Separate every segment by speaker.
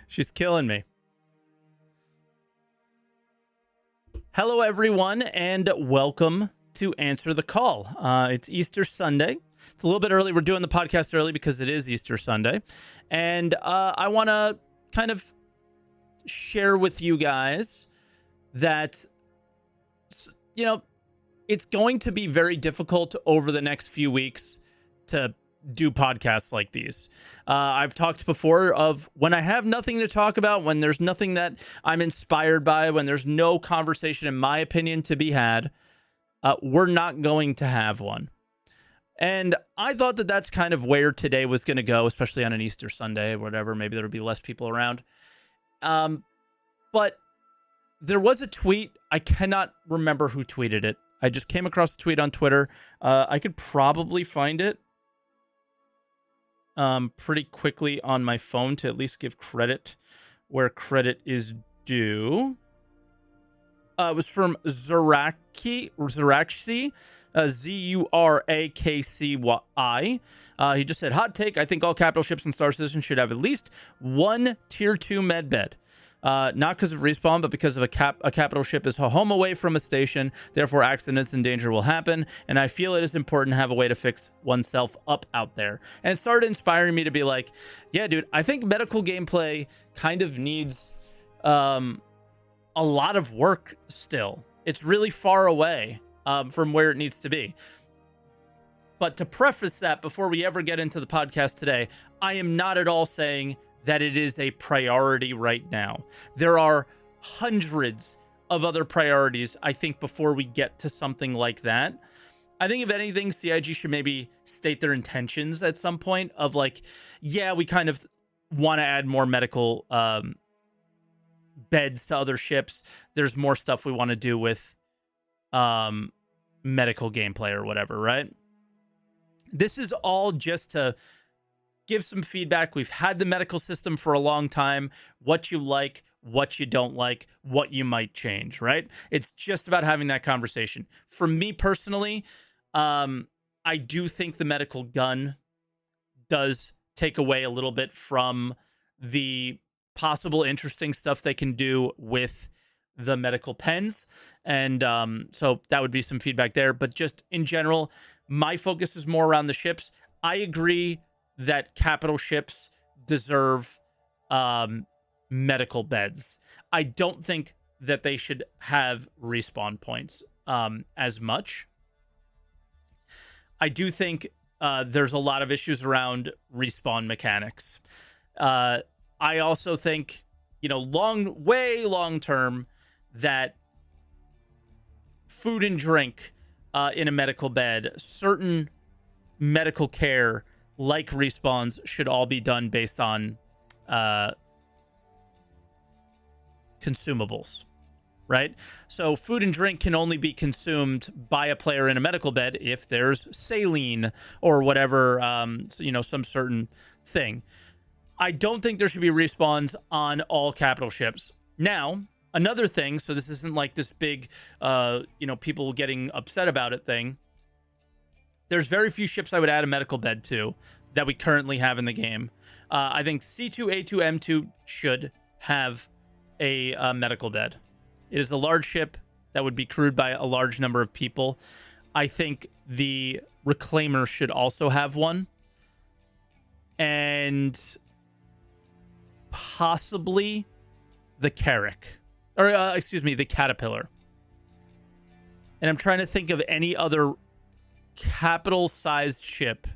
Speaker 1: She's killing me. Hello, everyone, and welcome to Answer the Call. It's Easter Sunday. It's a little bit early. We're doing the podcast early because it is Easter Sunday. And I want to kind of share with you guys that, you know, it's going to be very difficult over the next few weeks to do podcasts like these. I've talked before of when I have nothing to talk about, when there's nothing that I'm inspired by, when there's no conversation, in my opinion, to be had, we're not going to have one. And I thought that that's kind of where today was going to go, especially on an Easter Sunday or whatever. Maybe there'll be less people around. But there was a tweet. I cannot remember who tweeted it. I just came across the tweet on Twitter. I could probably find it pretty quickly on my phone to at least give credit where credit is due. It was from Zurakci, Zurakcy. He just said, hot take, I think all capital ships and Star Citizen should have at least one Tier 2 med bed. Not because of respawn, but because of a capital ship is a home away from a station. Therefore, accidents and danger will happen. And I feel it is important to have a way to fix oneself up out there. And it started inspiring me to be like, yeah, dude, I think medical gameplay kind of needs a lot of work still. It's really far away from where it needs to be. But to preface that, before we ever get into the podcast today, I am not at all saying that it is a priority right now. There are hundreds of other priorities, I think, before we get to something like that. I think if anything, CIG should maybe state their intentions at some point of like, yeah, we kind of want to add more medical beds to other ships. There's more stuff we want to do with medical gameplay or whatever, right? This is all just to give some feedback. We've had the medical system for a long time. What you like, what you don't like, what you might change, right? It's just about having that conversation. For me personally, I do think the medical gun does take away a little bit from the possible interesting stuff they can do with the medical pens. And so that would be some feedback there. But just in general, my focus is more around the ships. I agree that capital ships deserve medical beds. I don't think that they should have respawn points as much. I do think there's a lot of issues around respawn mechanics. I also think, way long term, that food and drink in a medical bed, certain medical care like respawns should all be done based on consumables, right? So food and drink can only be consumed by a player in a medical bed if there's saline or whatever, some certain thing. I don't think there should be respawns on all capital ships. Now, another thing, so this isn't like this big, people getting upset about it thing. There's very few ships I would add a medical bed to that we currently have in the game. I think C2, A2, M2 should have a medical bed. It is a large ship that would be crewed by a large number of people. I think the Reclaimer should also have one. And possibly the Carrack. The Caterpillar. And I'm trying to think of any other capital-sized ship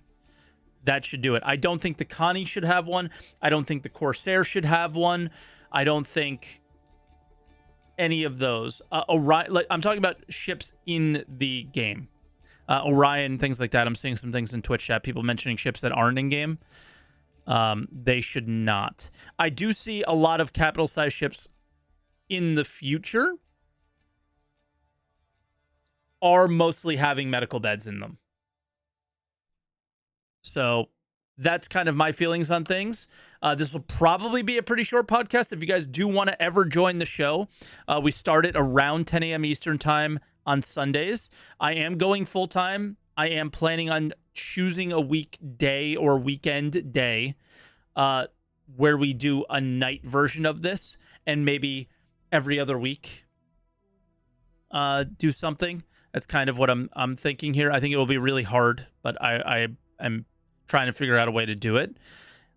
Speaker 1: that should do it. I don't think the Connie should have one. I don't think the Corsair should have one. I don't think any of those. Orion, I'm talking about ships in the game. Orion, things like that. I'm seeing some things in Twitch chat, people mentioning ships that aren't in-game. They should not. I do see a lot of capital-sized ships in the future are mostly having medical beds in them. So that's kind of my feelings on things. This will probably be a pretty short podcast. If you guys do want to ever join the show, we start at around 10 a.m. Eastern time on Sundays. I am going full-time. I am planning on choosing a weekday or weekend day. where we do a night version of this, and maybe every other week do something. That's kind of what I'm thinking here. I think it will be really hard, but I am trying to figure out a way to do it.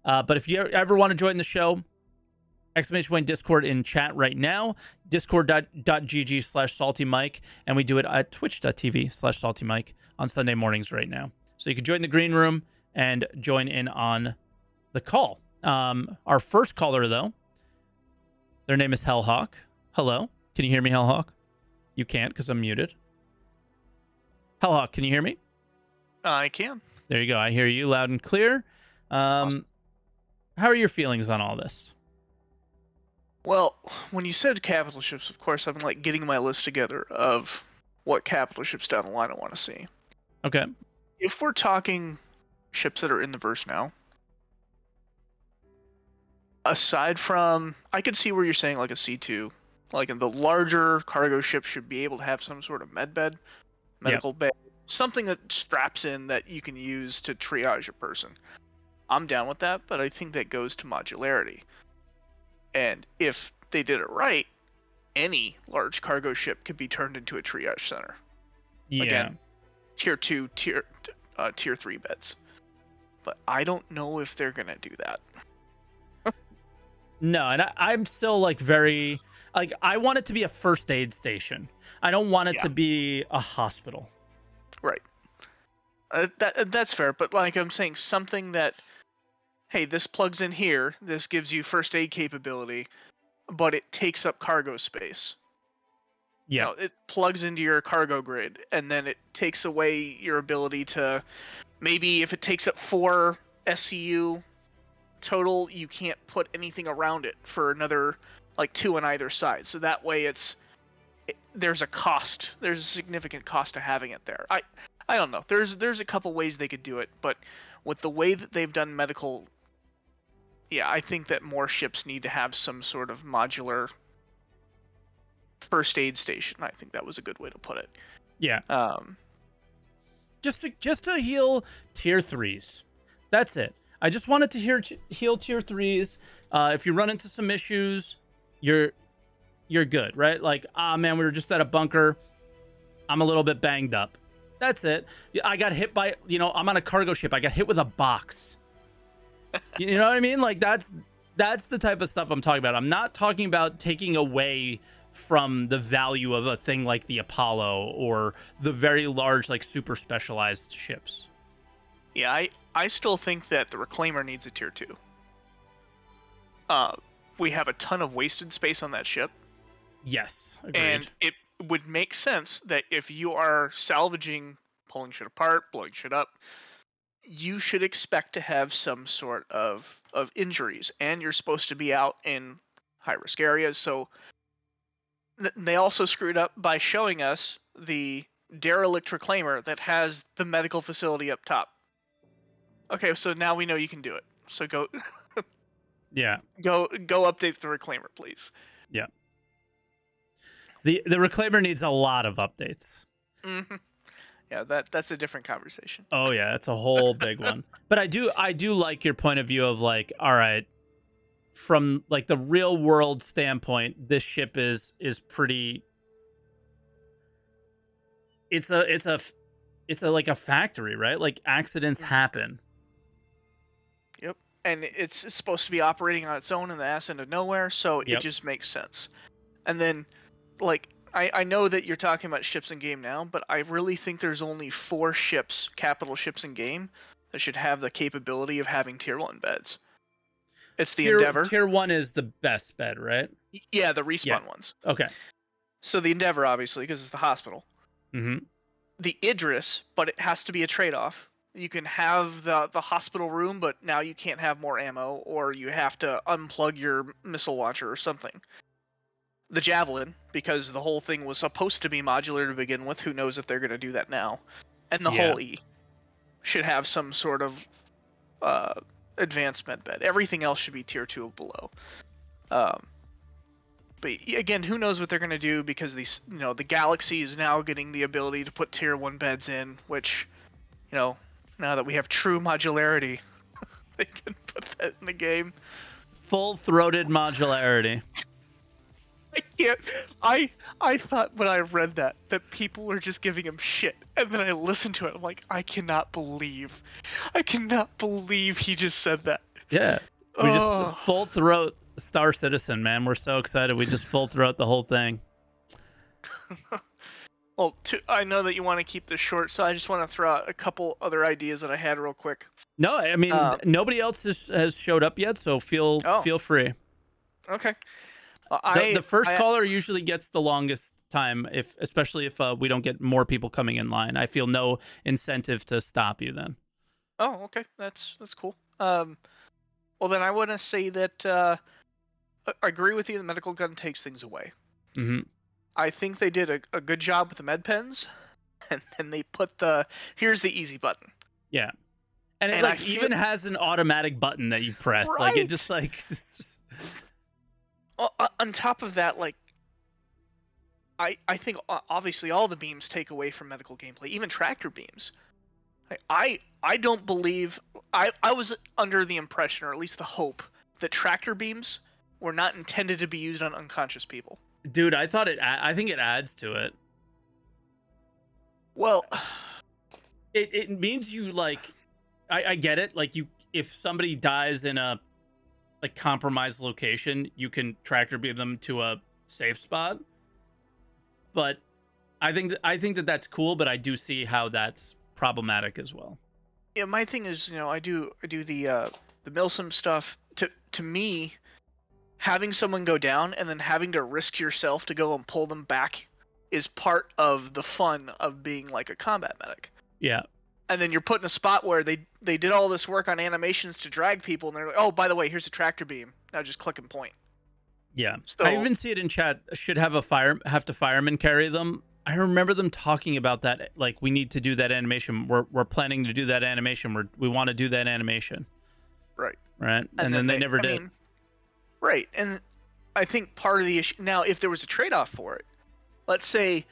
Speaker 1: But if you ever want to join the show, !point Discord in chat right now, discord.gg/SaltyMike, and we do it at twitch.tv/SaltyMike on Sunday mornings right now. So you can join the green room and join in on the call. Our first caller, though, their name is Hellhawk. Hello. Can you hear me, Hellhawk? You can't because I'm muted. Hellhawk, can you hear me?
Speaker 2: I can.
Speaker 1: There you go. I hear you loud and clear.
Speaker 2: Awesome.
Speaker 1: How are your feelings on all this?
Speaker 2: Well, when you said capital ships, of course, I'm like getting my list together of what capital ships down the line I want to see.
Speaker 1: Okay.
Speaker 2: If we're talking ships that are in the verse now, aside from, I could see where you're saying like a C2, like in the larger cargo ship should be able to have some sort of medical bed, something that straps in that you can use to triage a person. I'm down with that, but I think that goes to modularity. And if they did it right, any large cargo ship could be turned into a triage center.
Speaker 1: Yeah.
Speaker 2: Again, tier 2, tier 3 beds. But I don't know if they're going to do that.
Speaker 1: No, and I'm still like very, like, I want it to be a first aid station. I don't want it to be a hospital.
Speaker 2: Right. That's fair, but like I'm saying, something that, hey, this plugs in here, this gives you first aid capability, but it takes up cargo space.
Speaker 1: Yeah.
Speaker 2: You know, it plugs into your cargo grid, and then it takes away your ability to, maybe if it takes up 4 SCU total, you can't put anything around it for another, like 2 on either side. So that way there's a cost. There's a significant cost to having it there. I don't know. There's a couple ways they could do it, but with the way that they've done medical, yeah, I think that more ships need to have some sort of modular first aid station. I think that was a good way to put it.
Speaker 1: Yeah. Just to heal tier 3s. That's it. I just wanted to heal tier 3s. If you run into some issues, you're good, right? Like, man, we were just at a bunker. I'm a little bit banged up. That's it. I got hit by, I'm on a cargo ship. I got hit with a box. You know what I mean? Like, that's the type of stuff I'm talking about. I'm not talking about taking away from the value of a thing like the Apollo or the very large, like, super specialized ships.
Speaker 2: Yeah, I still think that the Reclaimer needs a tier 2. We have a ton of wasted space on that ship.
Speaker 1: Yes, agreed.
Speaker 2: And it would make sense that if you are salvaging, pulling shit apart, blowing shit up, you should expect to have some sort of injuries, and you're supposed to be out in high-risk areas. So they also screwed up by showing us the derelict Reclaimer that has the medical facility up top. Okay, so now we know you can do it. So go
Speaker 1: yeah.
Speaker 2: Go update the Reclaimer, please.
Speaker 1: Yeah. The Reclaimer needs a lot of updates.
Speaker 2: Mm-hmm. Yeah, that's a different conversation.
Speaker 1: Oh yeah, it's a whole big one. But I do like your point of view of like, all right, from like the real world standpoint, this ship is pretty. It's a like a factory, right? Like accidents happen.
Speaker 2: Yep, and it's supposed to be operating on its own in the ass end of nowhere, so
Speaker 1: Yep.
Speaker 2: it just makes sense. And then, like, I know that you're talking about ships in game now, but I really think there's only 4 ships, capital ships in game, that should have the capability of having tier 1 beds. It's the Endeavor.
Speaker 1: Tier 1 is the best bed, right?
Speaker 2: Yeah, the respawn ones.
Speaker 1: Okay.
Speaker 2: So the Endeavor, obviously, because it's the hospital.
Speaker 1: Mm-hmm.
Speaker 2: The Idris, but it has to be a trade-off. You can have the hospital room, but now you can't have more ammo, or you have to unplug your missile launcher or something. The Javelin, because the whole thing was supposed to be modular to begin with. Who knows if they're going to do that now. And the whole E should have some sort of advanced med bed. Everything else should be tier 2 or below. But again, who knows what they're going to do, because these, the Galaxy is now getting the ability to put tier 1 beds in, which, now that we have true modularity, they can put that in the game.
Speaker 1: Full-throated modularity.
Speaker 2: I can't. I thought when I read that people were just giving him shit, and then I listened to it. I'm like, I cannot believe he just said that.
Speaker 1: Yeah. We just
Speaker 2: Oh.
Speaker 1: full throat Star Citizen, man. We're so excited. We just full throat the whole thing.
Speaker 2: Well, I know that you want to keep this short, so I just want to throw out a couple other ideas that I had real quick.
Speaker 1: No, I mean nobody else has showed up yet, so feel free.
Speaker 2: Okay.
Speaker 1: The first caller usually gets the longest time, especially if we don't get more people coming in line. I feel no incentive to stop you then.
Speaker 2: Oh, okay, that's cool. Well then I want to say that I agree with you. The medical gun takes things away.
Speaker 1: Mm-hmm.
Speaker 2: I think they did a good job with the med pens, and then they put here's the easy button.
Speaker 1: Yeah, and it even has an automatic button that you press.
Speaker 2: Right.
Speaker 1: Like it just like. It's just...
Speaker 2: On top of that, like, I think obviously all the beams take away from medical gameplay, even tractor beams. I don't believe I was under the impression, or at least the hope, that tractor beams were not intended to be used on unconscious people.
Speaker 1: Dude, I think it adds to it.
Speaker 2: Well,
Speaker 1: it means you like, I get it. Like if somebody dies in a like compromised location, you can tractor beam them to a safe spot. But I think that that's cool. But I do see how that's problematic as well.
Speaker 2: Yeah, my thing is, I do the Milsim stuff. To me, having someone go down and then having to risk yourself to go and pull them back is part of the fun of being like a combat medic.
Speaker 1: Yeah.
Speaker 2: And then you're put in a spot where they did all this work on animations to drag people, and they're like, oh, by the way, here's a tractor beam. Now just click and point.
Speaker 1: Yeah.
Speaker 2: So,
Speaker 1: I even see it in chat. Should have firemen carry them. I remember them talking about that. Like, we need to do that animation. We're planning to do that animation. We want to do that animation.
Speaker 2: Right.
Speaker 1: Right. And then they never did.
Speaker 2: Right. And I think part of the issue now, if there was a trade-off for it, let's say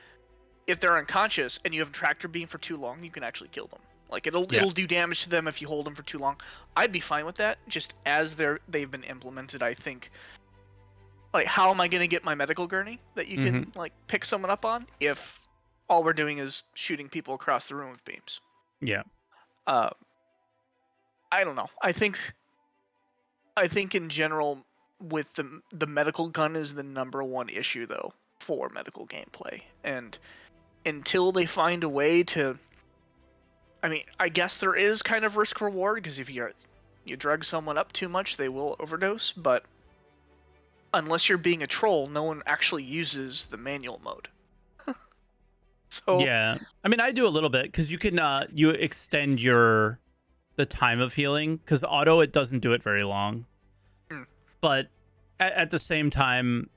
Speaker 2: if they're unconscious and you have a tractor beam for too long, you can actually kill them. Like it'll do damage to them if you hold them for too long. I'd be fine with that. Just as they've been implemented, I think. Like, how am I going to get my medical gurney that you can like pick someone up on if all we're doing is shooting people across the room with beams?
Speaker 1: Yeah.
Speaker 2: I don't know. I think in general, with the medical gun is the number one issue though for medical gameplay, and until they find a way to, I mean, I guess there is kind of risk reward, because if you drug someone up too much, they will overdose, but unless you're being a troll, no one actually uses the manual mode. So
Speaker 1: yeah, I mean, I do a little bit, because you can you extend the time of healing, because auto, it doesn't do it very long. But at the same time,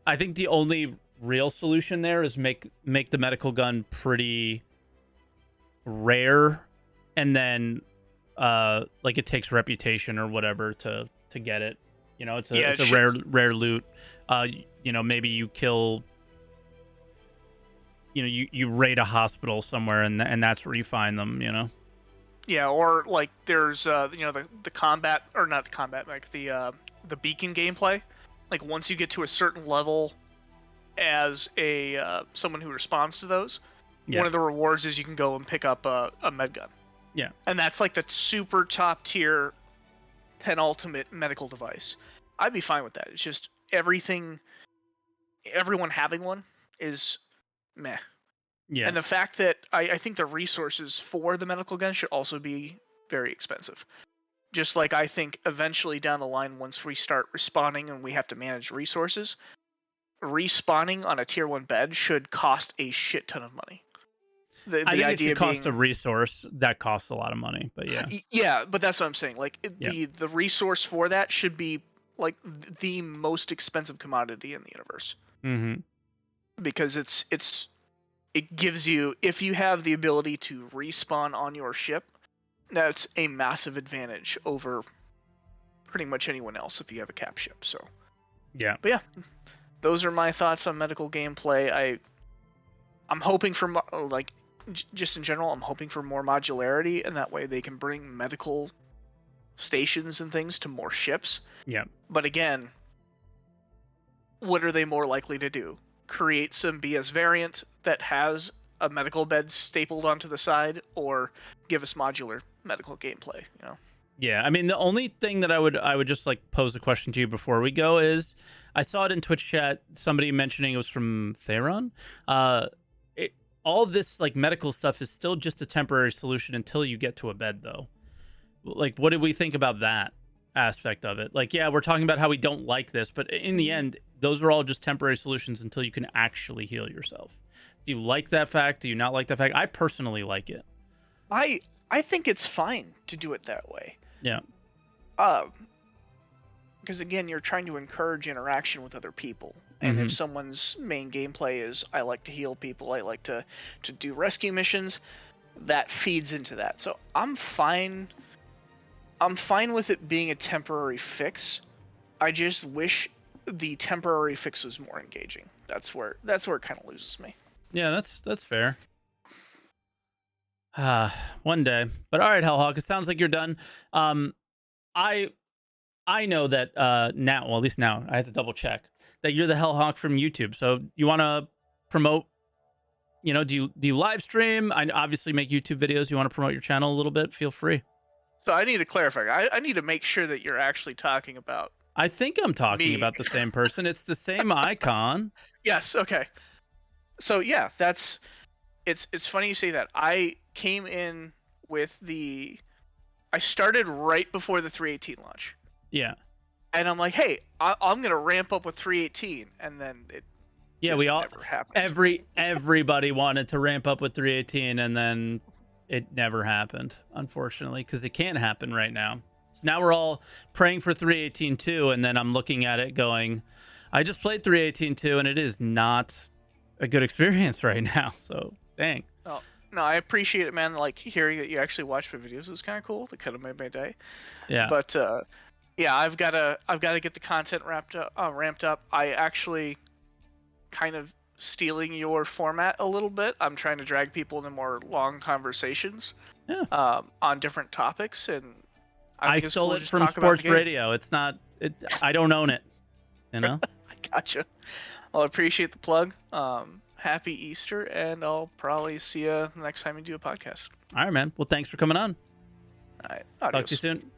Speaker 1: I think the only real solution there is make the medical gun pretty rare, and then like it takes reputation or whatever to get it. It's a rare loot. Maybe you kill. You raid a hospital somewhere, and that's where you find them.
Speaker 2: Yeah, or like there's the combat, or not the combat, like the beacon gameplay. Like once you get to a certain level as a someone who responds to those, one of the rewards is you can go and pick up a med gun.
Speaker 1: Yeah.
Speaker 2: And that's like the super top tier penultimate medical device. I'd be fine with that. It's just everyone having one is meh.
Speaker 1: Yeah.
Speaker 2: And the fact that I think the resources for the medical gun should also be very expensive. Just like I think eventually down the line, once we start respawning and we have to manage resources, respawning on a tier 1 bed should cost a shit ton of money.
Speaker 1: I think it should cost a resource that costs a lot of money, but yeah.
Speaker 2: Yeah, but that's what I'm saying. Like the resource for that should be like the most expensive commodity in the universe.
Speaker 1: Mm-hmm.
Speaker 2: Because it gives you, if you have the ability to respawn on your ship, that's a massive advantage over pretty much anyone else if you have a cap ship. So
Speaker 1: yeah.
Speaker 2: But yeah, those are my thoughts on medical gameplay. I'm hoping for just in general, I'm hoping for more modularity, and that way they can bring medical stations and things to more ships.
Speaker 1: Yeah.
Speaker 2: But again, what are they more likely to do? Create some BS variant that has a medical bed stapled onto the side, or give us modular medical gameplay, you know?
Speaker 1: Yeah, I mean, the only thing that I would just like pose a question to you before we go is, I saw it in Twitch chat, somebody mentioning it was from Theron. All this like medical stuff is still just a temporary solution until you get to a bed, though. Like, what did we think about that aspect of it? Like, yeah, we're talking about how we don't like this, but in the end, those are all just temporary solutions until you can actually heal yourself. Do you like that fact? Do you not like that fact? I personally like it.
Speaker 2: I think it's fine to do it that way.
Speaker 1: Yeah.
Speaker 2: Because again, you're trying to encourage interaction with other people. And if someone's main gameplay is, I like to heal people, I like to do rescue missions, that feeds into that. So I'm fine with it being a temporary fix. I just wish the temporary fix was more engaging. That's where it kind of loses me.
Speaker 1: Yeah, that's fair. One day. But all right, Hellhawk, it sounds like you're done. I know that now, well, at least now, I had to double check that you're the Hellhawk from YouTube. So you want to promote, you know, do you live stream? I obviously make YouTube videos. You want to promote your channel a little bit? Feel free.
Speaker 2: So I need to clarify. I need to make sure that you're actually talking about.
Speaker 1: I think I'm talking
Speaker 2: me.
Speaker 1: about the same person. It's the same icon.
Speaker 2: Yes. Okay. So yeah, it's funny you say that. I came in with I started right before the 318 launch.
Speaker 1: Yeah.
Speaker 2: And I'm like, hey, I'm gonna ramp up with 318, and then it
Speaker 1: we all
Speaker 2: never happened.
Speaker 1: everybody wanted to ramp up with 318, and then it never happened, unfortunately, because it can't happen right now. So now we're all praying for 318 too, and then I'm looking at it going, I just played 318 too, and it is not a good experience right now. So dang.
Speaker 2: Oh, no, I appreciate it, man. Like, hearing that you actually watched my videos was kind of cool. That could have made my day.
Speaker 1: Yeah.
Speaker 2: But yeah, I've gotta get the content ramped up. I actually kind of stealing your format a little bit. I'm trying to drag people into more long conversations.
Speaker 1: Yeah.
Speaker 2: On different topics, and
Speaker 1: I stole it from sports radio. It's not. I don't own it. You know.
Speaker 2: I gotcha. Well, I appreciate the plug. Happy Easter, and I'll probably see you next time you do a podcast.
Speaker 1: All right, man. Well, thanks for coming on.
Speaker 2: All right.
Speaker 1: Talk to you soon.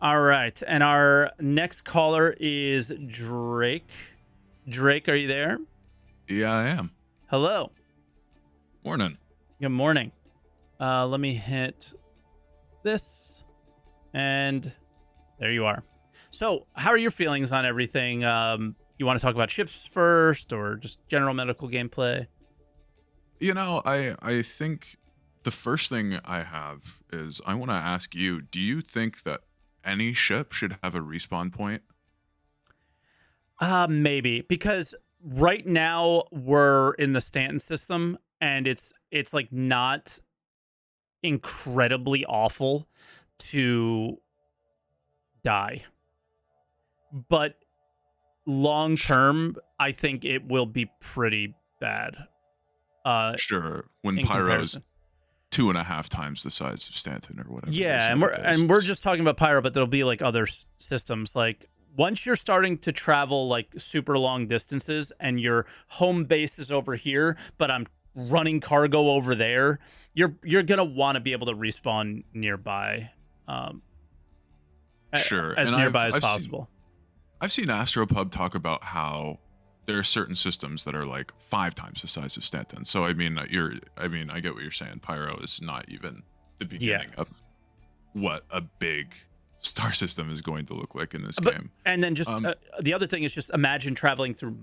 Speaker 1: All right, and our next caller is Drake. Drake, are you there?
Speaker 3: Yeah, I am.
Speaker 1: Hello.
Speaker 3: Morning.
Speaker 1: Good morning. Let me hit this, and there you are. So, how are your feelings on everything? You want to talk about ships first, or just general medical gameplay?
Speaker 3: You know, I think the first thing I have is I want to ask you, do you think that any ship should have a respawn point?
Speaker 1: Maybe, because right now we're in the Stanton system, and it's like not incredibly awful to die, but long term I think it will be pretty bad.
Speaker 3: Sure, when Pyro's 2.5 times the size of Stanton or whatever.
Speaker 1: Yeah, and we're just talking about Pyro, but there'll be like other systems. Like, once you're starting to travel like super long distances and your home base is over here, but I'm running cargo over there, you're gonna want to be able to respawn nearby,
Speaker 3: sure,
Speaker 1: as
Speaker 3: and
Speaker 1: nearby as possible.
Speaker 3: I've seen Astropub talk about how there are certain systems that are like 5 times the size of Stanton. So I mean, I get what you're saying. Pyro is not even the beginning of what a big star system is going to look like in this game. And
Speaker 1: then just the other thing is just imagine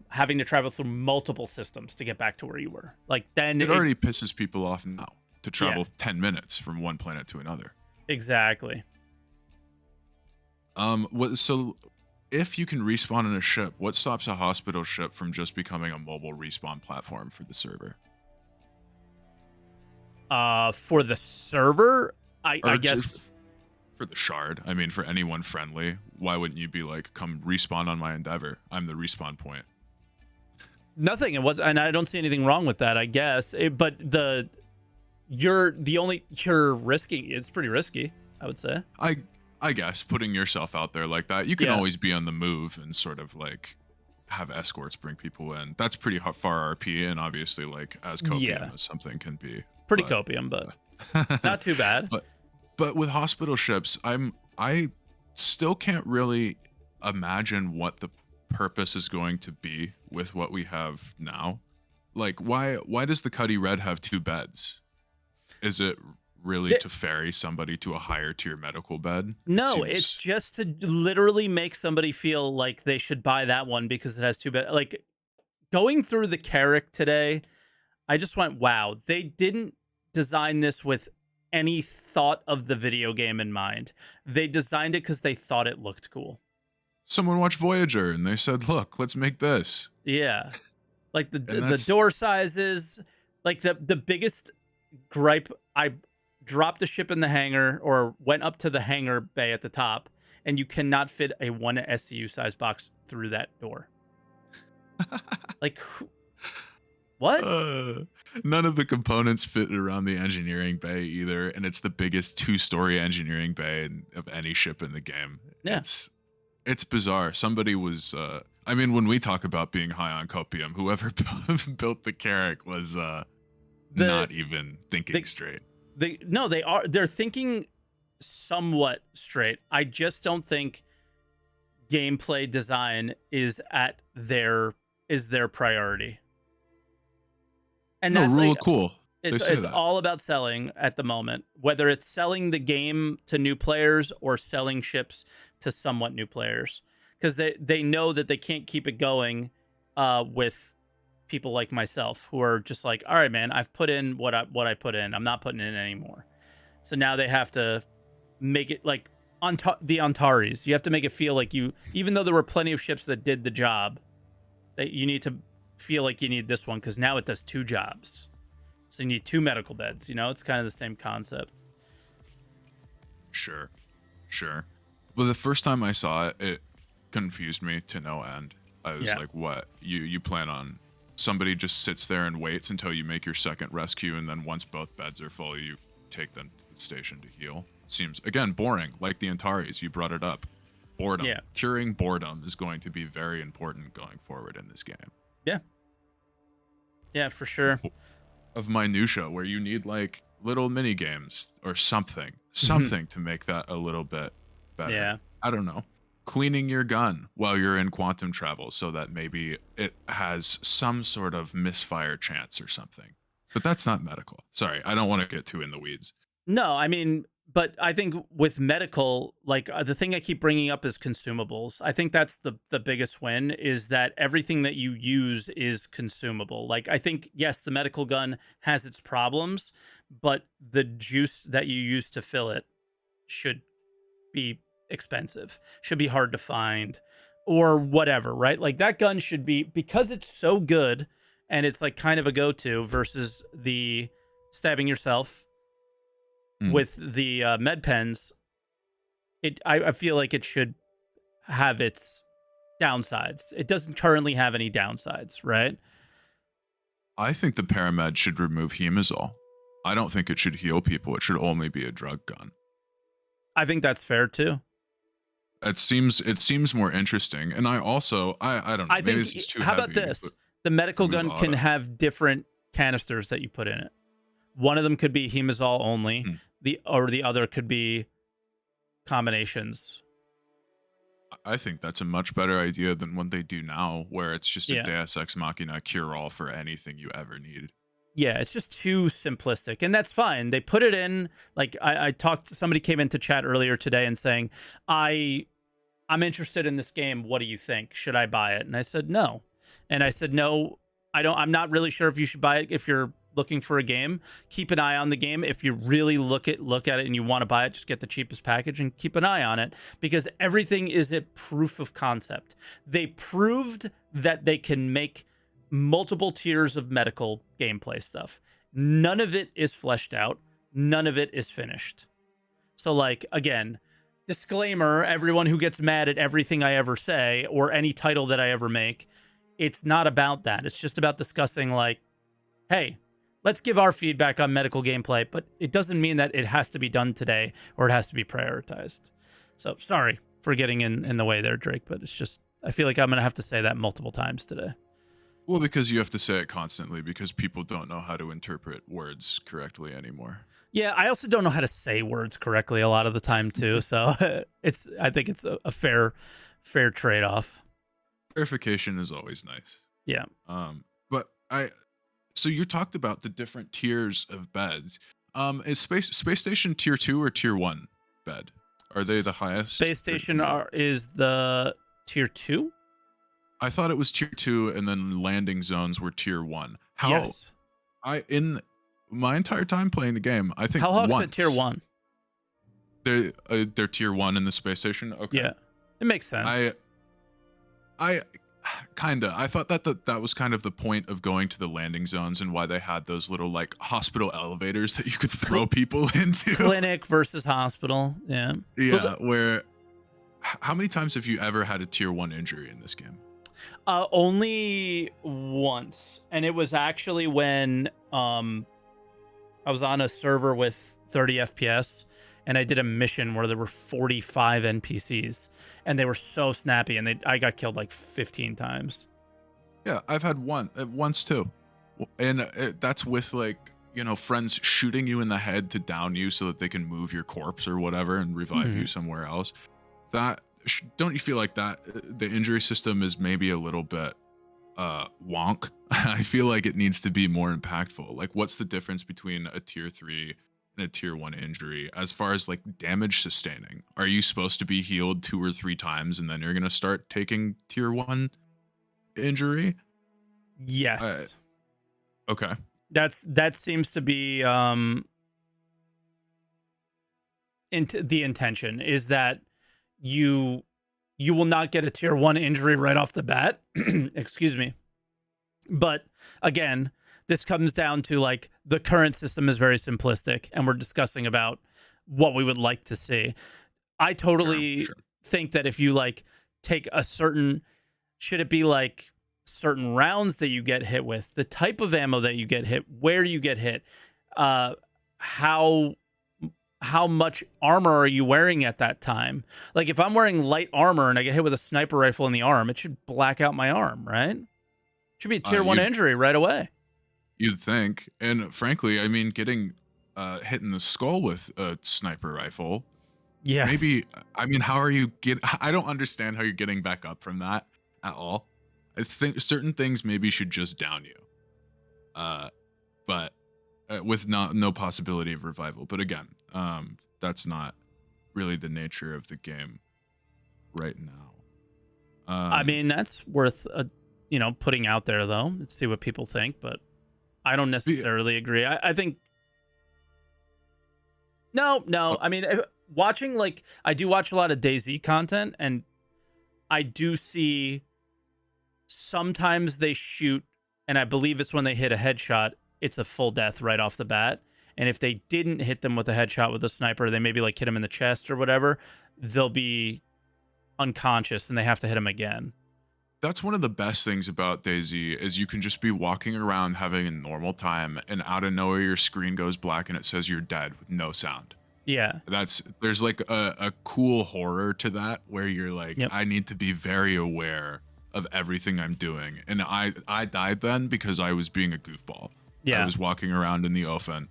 Speaker 1: having to travel through multiple systems to get back to where you were. Like, then
Speaker 3: it already pisses people off now to travel 10 minutes from one planet to another.
Speaker 1: Exactly.
Speaker 3: So if you can respawn in a ship, what stops a hospital ship from just becoming a mobile respawn platform for the server?
Speaker 1: For the server, I guess
Speaker 3: for the shard. I mean, for anyone friendly, why wouldn't you be like, come respawn on my Endeavor? I'm the respawn point.
Speaker 1: Nothing. And I don't see anything wrong with that, I guess. But you're risking. It's pretty risky, I would say.
Speaker 3: I guess putting yourself out there like that, you can
Speaker 1: Yeah.
Speaker 3: always be on the move and sort of like have escorts bring people in. That's pretty far RP, and obviously like as copium
Speaker 1: Yeah.
Speaker 3: as something can be.
Speaker 1: Pretty
Speaker 3: But
Speaker 1: copium, but not too bad.
Speaker 3: but with hospital ships, I still can't really imagine what the purpose is going to be with what we have now. Like why does the Cuddy Red have 2 beds? Is it really to ferry somebody to a higher tier medical bed?
Speaker 1: No, it's just to literally make somebody feel like they should buy that one because it has 2 beds. Like going through the Carrack today, I just went, wow, they didn't design this with any thought of the video game in mind. They designed it because they thought it looked cool.
Speaker 3: Someone watched Voyager and they said, "Look, let's make this."
Speaker 1: Yeah. Like the
Speaker 3: that's-
Speaker 1: door sizes, like the biggest gripe, I dropped a ship in the hangar or went up to the hangar bay at the top, and you cannot fit a 1 SCU size box through that door. Like, what?
Speaker 3: None of the components fit around the engineering bay either, and it's the biggest 2-story engineering bay of any ship in the game.
Speaker 1: Yeah.
Speaker 3: It's bizarre. Somebody was I mean, when we talk about being high on copium, whoever built the Carrack was not even thinking straight.
Speaker 1: They're thinking somewhat straight. I just don't think gameplay design is their priority. And that's
Speaker 3: rule
Speaker 1: like,
Speaker 3: cool.
Speaker 1: It's all about selling at the moment, whether it's selling the game to new players or selling ships to somewhat new players, because they know that they can't keep it going with people like myself who are just like, all right, man, I've put in what I put in. I'm not putting in anymore. So now they have to make it like the Antares. You have to make it feel like even though there were plenty of ships that did the job, that you need to feel like you need this one because now it does 2 jobs. So you need 2 medical beds. It's kind of the same concept.
Speaker 3: Sure. Well, the first time I saw it, it confused me to no end. I was like, what? You plan on somebody just sits there and waits until you make your second rescue, and then once both beds are full, you take them to the station to heal? Seems, again, boring, like the Antares. You brought it up. Boredom.
Speaker 1: Yeah.
Speaker 3: Curing boredom is going to be very important going forward in this game.
Speaker 1: Yeah, for sure.
Speaker 3: Of minutia, where you need like little mini games or something to make that a little bit better.
Speaker 1: Yeah.
Speaker 3: I don't know. Cleaning your gun while you're in quantum travel so that maybe it has some sort of misfire chance or something. But that's not medical. Sorry, I don't want to get too in the weeds.
Speaker 1: No, I mean, but I think with medical, like the thing I keep bringing up is consumables. I think that's the biggest win, is that everything that you use is consumable. Like, I think, yes, the medical gun has its problems, but the juice that you use to fill it should be expensive, should be hard to find, or whatever, right? Like that gun should be, because it's so good and it's like kind of a go-to versus the stabbing yourself with the med pens. I feel like it should have its downsides. It doesn't currently have any downsides, right?
Speaker 3: I think the paramed should remove hemazole. I don't think it should heal people. It should only be a drug gun.
Speaker 1: I think that's fair too.
Speaker 3: It seems more interesting, and I don't know. Maybe this is too
Speaker 1: how
Speaker 3: heavy.
Speaker 1: about this? The medical gun can have different canisters that you put in it. One of them could be hemazole only. The other could be combinations.
Speaker 3: I think that's a much better idea than what they do now, where it's just a Deus Ex Machina cure-all for anything you ever need.
Speaker 1: Yeah, it's just too simplistic, and that's fine. They put it in, like, I talked, somebody came into chat earlier today and saying, I'm interested in this game. What do you think? Should I buy it? And I said, no. And I said, no, I'm not really sure if you should buy it. If you're looking for a game, keep an eye on the game. If you really look at it and you want to buy it, just get the cheapest package and keep an eye on it, because everything is a proof of concept. They proved that they can make multiple tiers of medical gameplay stuff. None of it is fleshed out. None of it is finished. So, like, again, disclaimer, everyone who gets mad at everything I ever say or any title that I ever make, it's not about that. It's just about discussing, like, hey, let's give our feedback on medical gameplay, but it doesn't mean that it has to be done today or it has to be prioritized. So sorry for getting in the way there, Drake, but it's just I feel like I'm gonna have to say that multiple times today.
Speaker 3: Well, because you have to say it constantly because people don't know how to interpret words correctly anymore.
Speaker 1: Yeah, I also don't know how to say words correctly a lot of the time too. So I think it's a fair trade off.
Speaker 3: Verification is always nice.
Speaker 1: Yeah.
Speaker 3: But so you talked about the different tiers of beds. Is Space Station tier 2 or tier 1 bed? Are they the highest?
Speaker 1: Space Station is the tier 2?
Speaker 3: I thought it was tier 2 and then landing zones were tier 1. How
Speaker 1: Yes.
Speaker 3: in my entire time playing the game, I think
Speaker 1: Hellhawk's
Speaker 3: once
Speaker 1: at tier 1.
Speaker 3: they're tier 1 in the Space Station. Okay.
Speaker 1: Yeah. It makes sense.
Speaker 3: I kinda. I thought that was kind of the point of going to the landing zones and why they had those little like hospital elevators that you could throw people into.
Speaker 1: Clinic versus hospital. Yeah.
Speaker 3: Yeah, where how many times have you ever had a tier 1 injury in this game?
Speaker 1: Only once, and it was actually when I was on a server with 30 FPS, and I did a mission where there were 45 NPCs, and they were so snappy, and I got killed like 15 times.
Speaker 3: Yeah, I've had once too, and that's with like friends shooting you in the head to down you so that they can move your corpse or whatever and revive you somewhere else. That don't you feel like that the injury system is maybe a little bit wonk? I feel like it needs to be more impactful. Like, what's the difference between a tier 3 and a tier 1 injury as far as like damage sustaining? Are you supposed to be healed 2 or 3 times and then you're gonna start taking tier 1 injury?
Speaker 1: Yes.
Speaker 3: Okay.
Speaker 1: That seems to be the intention is that you will not get a tier 1 injury right off the bat. Excuse me. But again, this comes down to like the current system is very simplistic, and we're discussing about what we would like to see. I totally think that if you like take a certain, should it be like certain rounds that you get hit with, the type of ammo that you get hit, where you get hit, how much armor are you wearing at that time? Like if I'm wearing light armor and I get hit with a sniper rifle in the arm, it should black out my arm, right? Should be a tier 1 injury right away.
Speaker 3: You'd think. And frankly, I mean, getting hit in the skull with a sniper rifle.
Speaker 1: Yeah.
Speaker 3: Maybe, I mean, how are you I don't understand how you're getting back up from that at all. I think certain things maybe should just down you. But with no possibility of revival. But again, that's not really the nature of the game right now.
Speaker 1: I mean, that's worth putting out there though. Let's see what people think, but I don't necessarily agree. I think no. I mean, watching like I do watch a lot of DayZ content, and I do see sometimes they shoot, and I believe it's when they hit a headshot, it's a full death right off the bat. And if they didn't hit them with a headshot with a sniper, they maybe like hit them in the chest or whatever, they'll be unconscious and they have to hit them again.
Speaker 3: That's one of the best things about DayZ is you can just be walking around having a normal time, and out of nowhere your screen goes black and it says you're dead with no sound.
Speaker 1: Yeah.
Speaker 3: There's like a cool horror to that where you're like, I need to be very aware of everything I'm doing. And I died then because I was being a goofball.
Speaker 1: Yeah.
Speaker 3: I was walking around in the open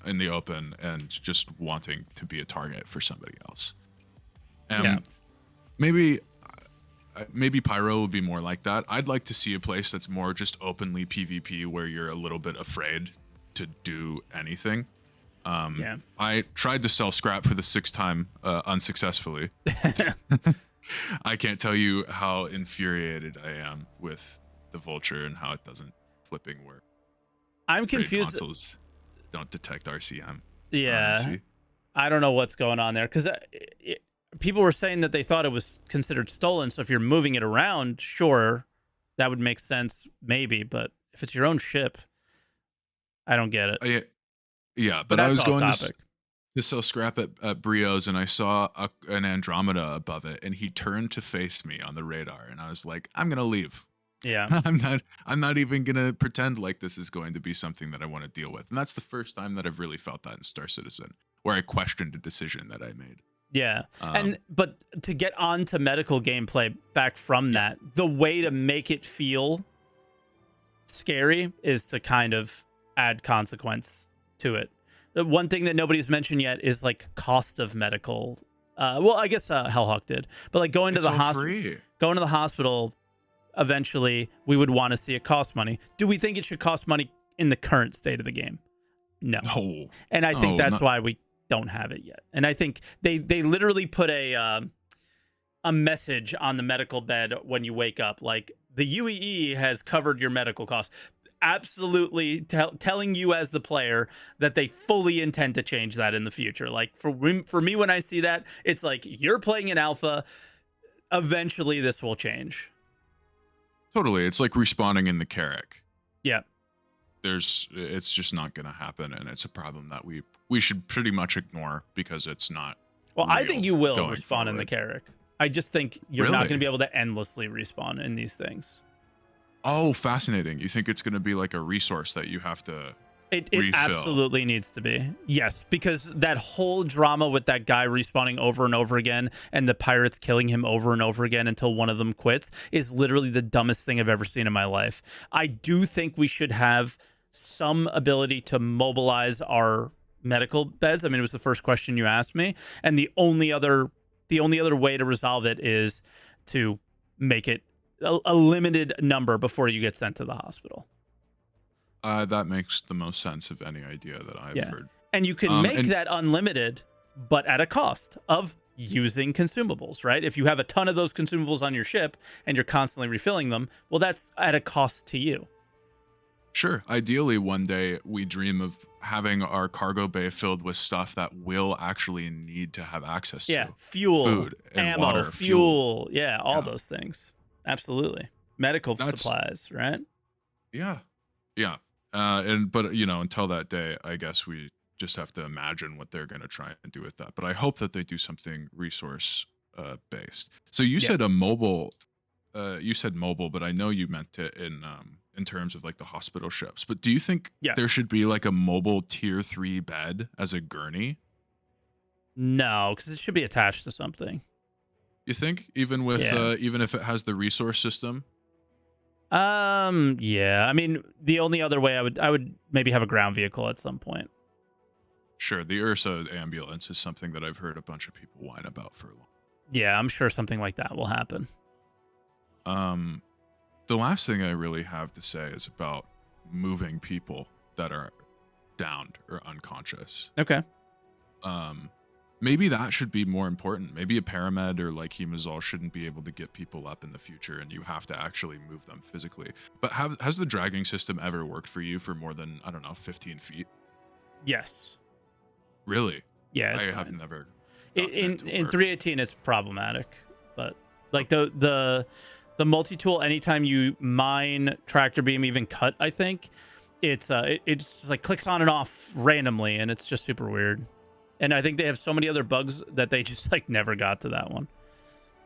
Speaker 3: and just wanting to be a target for somebody else. Maybe Pyro would be more like that. I'd like to see a place that's more just openly PvP where you're a little bit afraid to do anything. I tried to sell scrap for the 6th time unsuccessfully. I can't tell you how infuriated I am with the Vulture and how it doesn't flipping work.
Speaker 1: I'm confused.
Speaker 3: Consoles don't detect RCM.
Speaker 1: Yeah.
Speaker 3: Honestly.
Speaker 1: I don't know what's going on there because people were saying that they thought it was considered stolen. So if you're moving it around, sure, that would make sense, maybe. But if it's your own ship, I don't get it.
Speaker 3: Yeah, but I was going to sell scrap at Brio's, and I saw an Andromeda above it, and he turned to face me on the radar, and I was like, I'm gonna leave.
Speaker 1: Yeah.
Speaker 3: I'm not even gonna pretend like this is going to be something that I want to deal with. And that's the first time that I've really felt that in Star Citizen, where I questioned a decision that I made.
Speaker 1: Yeah.
Speaker 3: Um,
Speaker 1: But to get on to medical gameplay back from that, the way to make it feel scary is to kind of add consequence to it. The one thing that nobody's mentioned yet is like cost of medical. Well, I guess Hellhawk did, but like
Speaker 3: it's all free.
Speaker 1: going to the hospital, eventually we would want to see it cost money. Do we think it should cost money in the current state of the game? No.
Speaker 3: No,
Speaker 1: And I think
Speaker 3: no,
Speaker 1: that's
Speaker 3: not,
Speaker 1: why we don't have it yet. And I think they literally put a message on the medical bed when you wake up, like the UEE has covered your medical costs. Absolutely telling you as the player that they fully intend to change that in the future. Like for me, when I see that, it's like you're playing an alpha. Eventually, this will change.
Speaker 3: totally. It's like respawning in the Carrack.
Speaker 1: Yeah.
Speaker 3: It's just not going to happen, and it's a problem that we should pretty much ignore because it's not.
Speaker 1: Well, I think you will
Speaker 3: going
Speaker 1: respawn in the
Speaker 3: forward.
Speaker 1: Carrack. I just think you're not
Speaker 3: Really?
Speaker 1: going to be able to endlessly respawn in these things.
Speaker 3: Oh, fascinating. You think it's going to be like a resource that you have to
Speaker 1: It
Speaker 3: refill?
Speaker 1: absolutely needs to be. Yes, because that whole drama with that guy respawning over and over again and the pirates killing him over and over again until one of them quits is literally the dumbest thing I've ever seen in my life. I do think we should have some ability to mobilize our medical beds. I mean, it was the first question you asked me, and the only other way to resolve it is to make it a limited number before you get sent to the hospital.
Speaker 3: That makes the most sense of any idea that I've heard.
Speaker 1: And you can make
Speaker 3: and-
Speaker 1: that unlimited, but at a cost of using consumables, right? If you have a ton of those consumables on your ship and you're constantly refilling them, well, that's at a cost to you.
Speaker 3: Sure. Ideally, one day we dream of having our cargo bay filled with stuff that we'll actually need to have access
Speaker 1: Yeah,
Speaker 3: to.
Speaker 1: fuel,
Speaker 3: Food and
Speaker 1: ammo,
Speaker 3: water,
Speaker 1: fuel. Yeah, all
Speaker 3: Yeah.
Speaker 1: those things. Absolutely. Medical supplies, right?
Speaker 3: Yeah. Yeah. But until that day, I guess we just have to imagine what they're going to try and do with that. But I hope that they do something resource based. So you said a mobile. You said mobile, but I know you meant it in terms of like the hospital ships. But do you think there should be like a mobile tier 3 bed as a gurney?
Speaker 1: No, because it should be attached to something.
Speaker 3: You think even with even if it has the resource system?
Speaker 1: Yeah. I mean, the only other way I would maybe have a ground vehicle at some point.
Speaker 3: Sure, the Ursa ambulance is something that I've heard a bunch of people whine about for a long.
Speaker 1: Yeah, I'm sure something like that will happen.
Speaker 3: The last thing I really have to say is about moving people that are downed or unconscious.
Speaker 1: Okay.
Speaker 3: Maybe that should be more important. Maybe a paramed or like Hemazol shouldn't be able to get people up in the future, and you have to actually move them physically. But has the dragging system ever worked for you for more than, I don't know, 15 feet?
Speaker 1: Yes.
Speaker 3: Really?
Speaker 1: Yeah,
Speaker 3: I
Speaker 1: it's
Speaker 3: have
Speaker 1: fine.
Speaker 3: never.
Speaker 1: In 318 it's problematic, but like the multi-tool, anytime you mine, tractor beam, even cut, I think it's just like clicks on and off randomly, and it's just super weird. And I think they have so many other bugs that they just like never got to that one.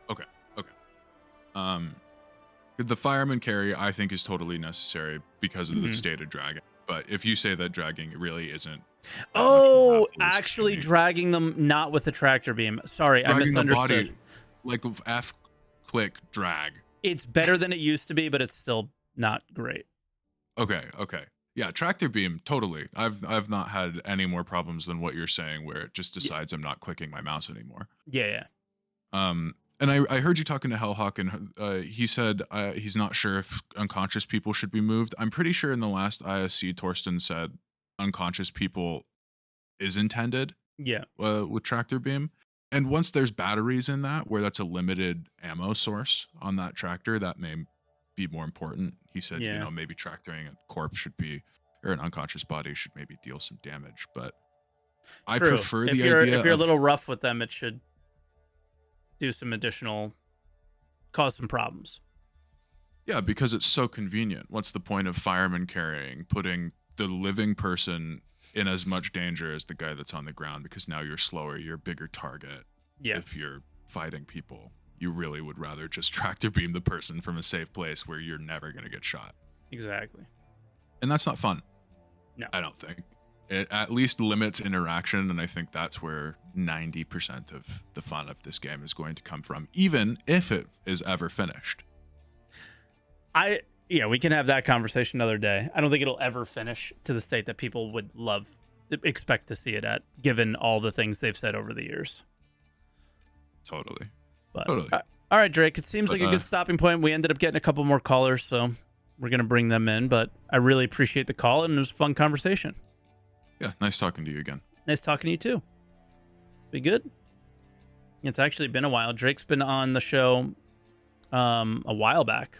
Speaker 3: Okay. The fireman carry I think is totally necessary because of the state of dragging. But if you say that dragging really isn't.
Speaker 1: Oh, actually dragging them not with the tractor beam. Sorry,
Speaker 3: dragging
Speaker 1: I misunderstood.
Speaker 3: The body, like F click drag.
Speaker 1: It's better than it used to be, but it's still not great.
Speaker 3: Okay. Yeah, tractor beam, totally. I've not had any more problems than what you're saying, where it just decides I'm not clicking my mouse anymore.
Speaker 1: Yeah.
Speaker 3: And I heard you talking to Hellhawk, and he said he's not sure if unconscious people should be moved. I'm pretty sure in the last ISC, Torsten said unconscious people is intended.
Speaker 1: Yeah.
Speaker 3: With tractor beam. And once there's batteries in that, where that's a limited ammo source on that tractor, that may be more important. He said, maybe tractoring a corpse should be, or an unconscious body should maybe deal some damage. But I prefer the idea.
Speaker 1: If you're a little rough with them, it should do some additional, cause some problems.
Speaker 3: Yeah, because it's so convenient. What's the point of fireman carrying, putting the living person in as much danger as the guy that's on the ground? Because now you're slower, you're a bigger target.
Speaker 1: Yeah.
Speaker 3: If you're fighting people, you really would rather just tractor beam the person from a safe place where you're never going to get shot.
Speaker 1: Exactly.
Speaker 3: And that's not fun.
Speaker 1: No.
Speaker 3: I don't think. it at least limits interaction, and I think that's where 90% of the fun of this game is going to come from, even if it is ever finished.
Speaker 1: Yeah, we can have that conversation another day. I don't think it'll ever finish to the state that people would expect to see it at, given all the things they've said over the years.
Speaker 3: Totally.
Speaker 1: But,
Speaker 3: Totally.
Speaker 1: All right, Drake, it seems like a good stopping point. We ended up getting a couple more callers, so we're going to bring them in, but I really appreciate the call, and it was a fun conversation.
Speaker 3: Yeah, nice talking to you again.
Speaker 1: Nice talking to you, too. Be good? It's actually been a while. Drake's been on the show a while back.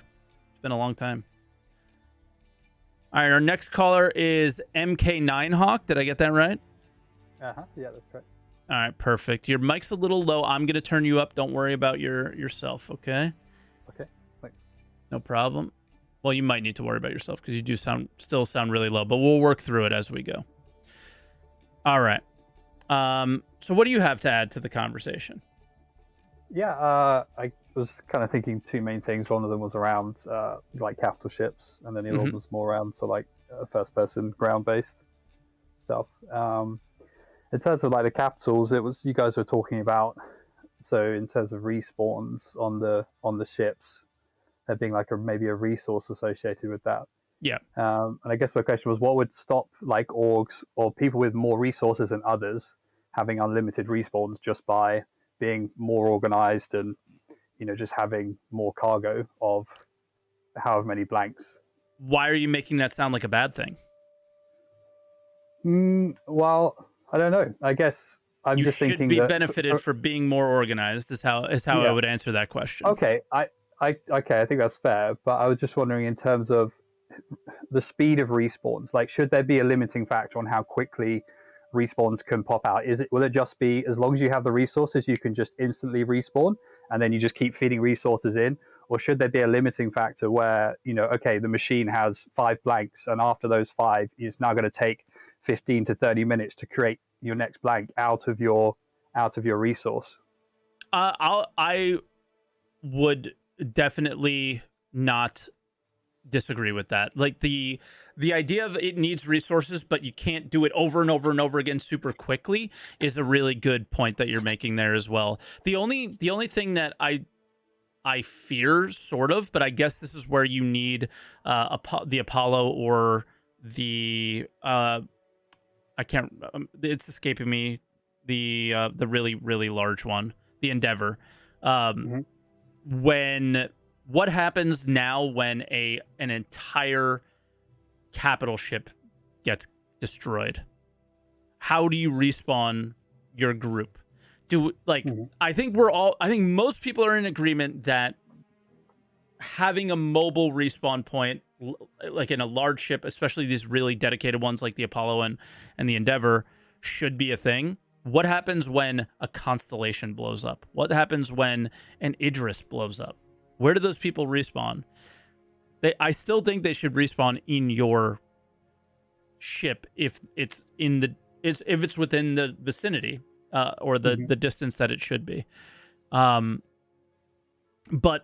Speaker 1: It's been a long time. All right, our next caller is MK9 Hawk. Did I get that right?
Speaker 4: Uh-huh. Yeah, that's correct.
Speaker 1: All right, perfect. Your mic's a little low. I'm going to turn you up. Don't worry about yourself, okay?
Speaker 4: Okay, thanks.
Speaker 1: No problem. Well, you might need to worry about yourself because you do still sound really low, but we'll work through it as we go. All right. So what do you have to add to the conversation?
Speaker 4: Yeah, I was kind of thinking two main things. One of them was around like capital ships, and then the other one was more around first-person ground-based stuff. In terms of like the capitals, it was you guys were talking about. So in terms of respawns on the ships, there being like maybe a resource associated with that.
Speaker 1: Yeah.
Speaker 4: And I guess my question was, what would stop like orgs or people with more resources than others having unlimited respawns just by being more organized and, just having more cargo of however many blanks?
Speaker 1: Why are you making that sound like a bad thing?
Speaker 4: Well, I don't know. I guess I'm just thinking
Speaker 1: you should be
Speaker 4: that,
Speaker 1: benefited for being more organized is how I would answer that question.
Speaker 4: Okay, I think that's fair, but I was just wondering in terms of the speed of respawns, like should there be a limiting factor on how quickly respawns can pop out? Will it just be as long as you have the resources you can just instantly respawn and then you just keep feeding resources in? Or should there be a limiting factor where, okay, the machine has 5 blanks and after those 5 it's now going to take 15 to 30 minutes to create your next blank out of your resource?
Speaker 1: I would definitely not disagree with that. Like the idea of it needs resources, but you can't do it over and over and over again super quickly is a really good point that you're making there as well. The only thing that I fear, sort of, but I guess this is where you need the Apollo or the it's escaping me, the really really large one, the Endeavor. What happens now when an entire capital ship gets destroyed? How do you respawn your group? I think most people are in agreement that having a mobile respawn point, like in a large ship, especially these really dedicated ones like the Apollo and the Endeavor, should be a thing. What happens when a constellation blows up? What happens when an Idris blows up? Where do those people respawn? I still think they should respawn in your ship if it's within the vicinity or the distance that it should be. But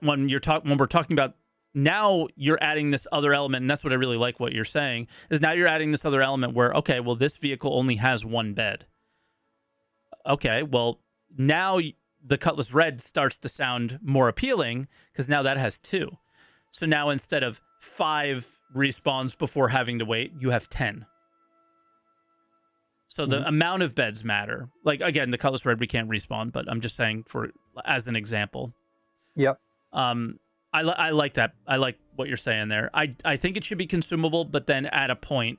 Speaker 1: when we're talking about now, you're adding this other element, and that's what I really like what you're saying, is now you're adding this other element where, okay, well, this vehicle only has 1 bed. Okay, well, now the Cutlass Red starts to sound more appealing because now that has 2. So now instead of 5 respawns before having to wait, you have 10. So the amount of beds matter. Like, again, the Cutlass Red we can't respawn, but I'm just saying as an example.
Speaker 4: Yep.
Speaker 1: I like that. I like what you're saying there. I think it should be consumable, but then at a point,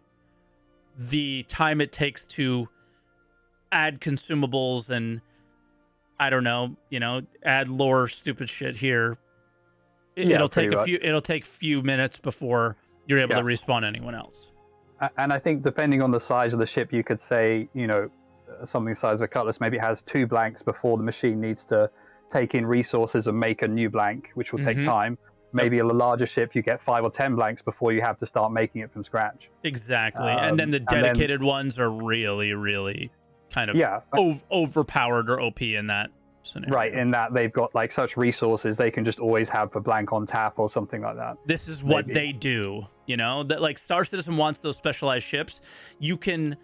Speaker 1: the time it takes to add consumables and I don't know, add lore stupid shit here. It'll take a few minutes before you're able to respawn anyone else.
Speaker 4: And I think depending on the size of the ship, you could say, something the size of a Cutlass, maybe it has 2 blanks before the machine needs to take in resources and make a new blank, which will take time. Maybe a larger ship, you get 5 or 10 blanks before you have to start making it from scratch.
Speaker 1: Exactly. And then the dedicated ones are really, really kind of overpowered or OP in that scenario.
Speaker 4: Right, in that they've got like such resources they can just always have a blank on tap or something like that.
Speaker 1: This is what they do, that like Star Citizen wants those specialized ships. You can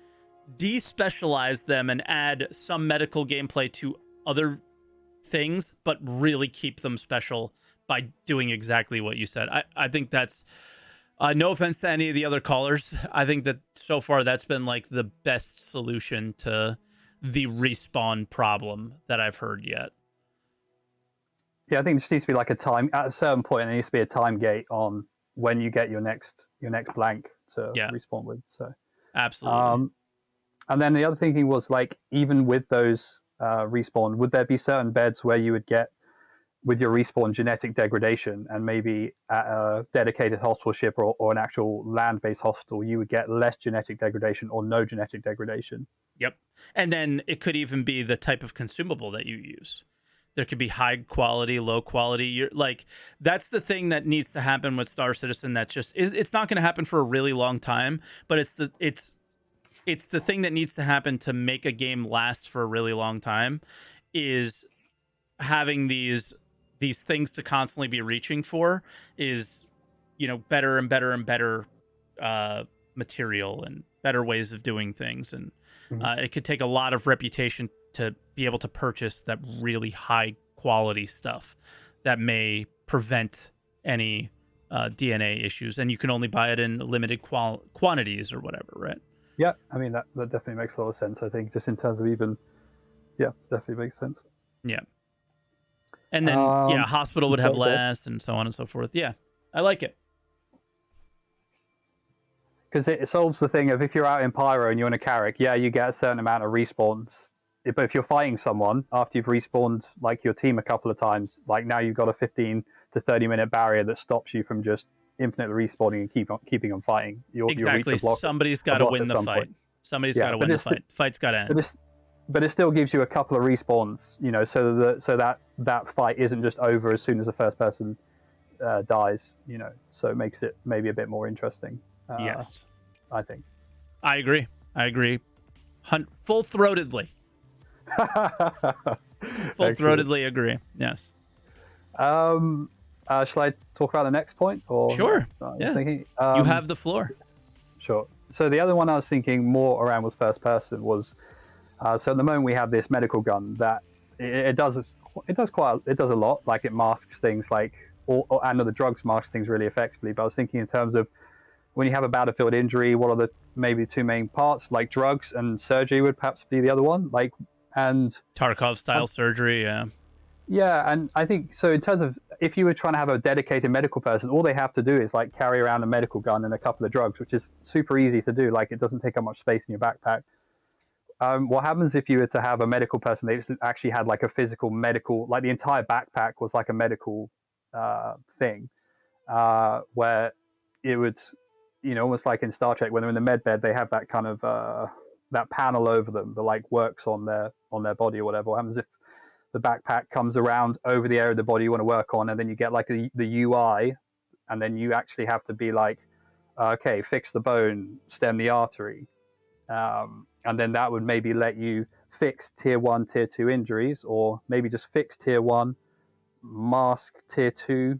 Speaker 1: despecialize them and add some medical gameplay to other things, but really keep them special by doing exactly what you said. I think that's no offense to any of the other callers. I think that so far that's been like the best solution to the respawn problem that I've heard yet.
Speaker 4: Yeah, I think it just needs to be like a time at a certain point. There needs to be a time gate on when you get your next blank to respawn with. So
Speaker 1: absolutely.
Speaker 4: And then the other thinking was like, even with those respawn, would there be certain beds where you would get with your respawn genetic degradation, and maybe at a dedicated hospital ship or an actual land-based hospital, you would get less genetic degradation or no genetic degradation?
Speaker 1: Yep. And then it could even be the type of consumable that you use. There could be high quality, low quality. You're like, that's the thing that needs to happen with Star Citizen. That just is, it's not going to happen for a really long time, but it's the thing that needs to happen to make a game last for a really long time, is having these things to constantly be reaching for, is, you know, better and better and better material and better ways of doing things. And it could take a lot of reputation to be able to purchase that really high quality stuff that may prevent any DNA issues, and you can only buy it in limited quantities or whatever, right?
Speaker 4: Yeah, I mean that definitely makes a lot of sense. I think just in terms of definitely makes sense.
Speaker 1: Yeah. And then hospital would have less, and so on and so forth. Yeah, I like it.
Speaker 4: Because it solves the thing of, if you're out in Pyro and you're in a Carrack, you get a certain amount of respawns. But if you're fighting someone after you've respawned like your team a couple of times, like now you've got a 15 to 30-minute barrier that stops you from just infinitely respawning and keeping on fighting.
Speaker 1: Exactly. Somebody's got to win the fight. Somebody's got to win the fight. Fight's got to end.
Speaker 4: But it still gives you a couple of respawns, you know, so that fight isn't just over as soon as the first person dies, you know. So it makes it maybe a bit more interesting.
Speaker 1: Yes,
Speaker 4: I think.
Speaker 1: I agree. Full-throatedly. Full-throatedly agree. Yes.
Speaker 4: Shall I talk about the next point? Or
Speaker 1: sure.
Speaker 4: Thinking,
Speaker 1: you have the floor.
Speaker 4: Sure. So the other one I was thinking more around was first person. Was so at the moment we have this medical gun that it does a lot. Like it masks things like, and the drugs mask things really effectively. But I was thinking in terms of when you have a battlefield injury, what are the maybe two main parts? Like drugs and surgery would perhaps be the other one. Like, and
Speaker 1: Tarkov style surgery. Yeah.
Speaker 4: Yeah, and I think so in terms of, if you were trying to have a dedicated medical person, all they have to do is like carry around a medical gun and a couple of drugs, which is super easy to do. Like it doesn't take up much space in your backpack. What happens if you were to have a medical person that actually had like a physical medical, like the entire backpack was like a medical thing, where it would, you know, almost like in Star Trek when they're in the med bed, they have that kind of that panel over them that like works on their body or whatever. What happens if the backpack comes around over the area of the body you want to work on, and then you get like the UI, and then you actually have to be like, okay, fix the bone, stem the artery, and then that would maybe let you fix tier 1, tier 2 injuries, or maybe just fix tier 1, mask tier 2,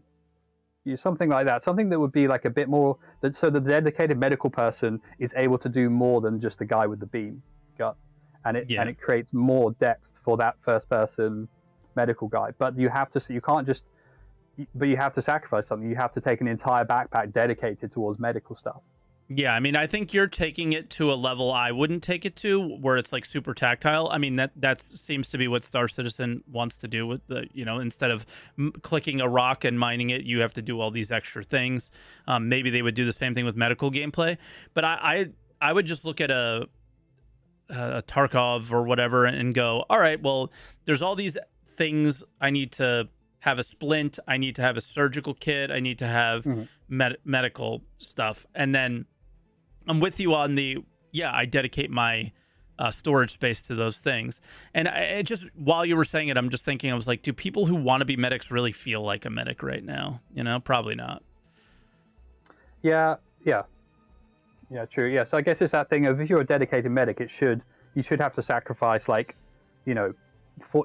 Speaker 4: something like that. Something that would be like a bit more, that so the dedicated medical person is able to do more than just the guy with the beam gun, and it creates more depth for that first person medical guy. But you have to sacrifice something. You have to take an entire backpack dedicated towards medical stuff.
Speaker 1: Yeah, I mean, I think you're taking it to a level I wouldn't take it to, where it's like super tactile. I mean, that seems to be what Star Citizen wants to do with the, you know, instead of clicking a rock and mining it, you have to do all these extra things. Maybe they would do the same thing with medical gameplay. But I would just look at a Tarkov or whatever and go, all right, well, there's all these things. I need to have a splint. I need to have a surgical kit. I need to have medical stuff. And then I'm with you on I dedicate my storage space to those things. And it just, while you were saying it, I'm just thinking, I was like, do people who want to be medics really feel like a medic right now? You know, probably not. Yeah, true. Yeah, so I guess it's that thing of, if you're a dedicated medic, you should have to sacrifice like, you know,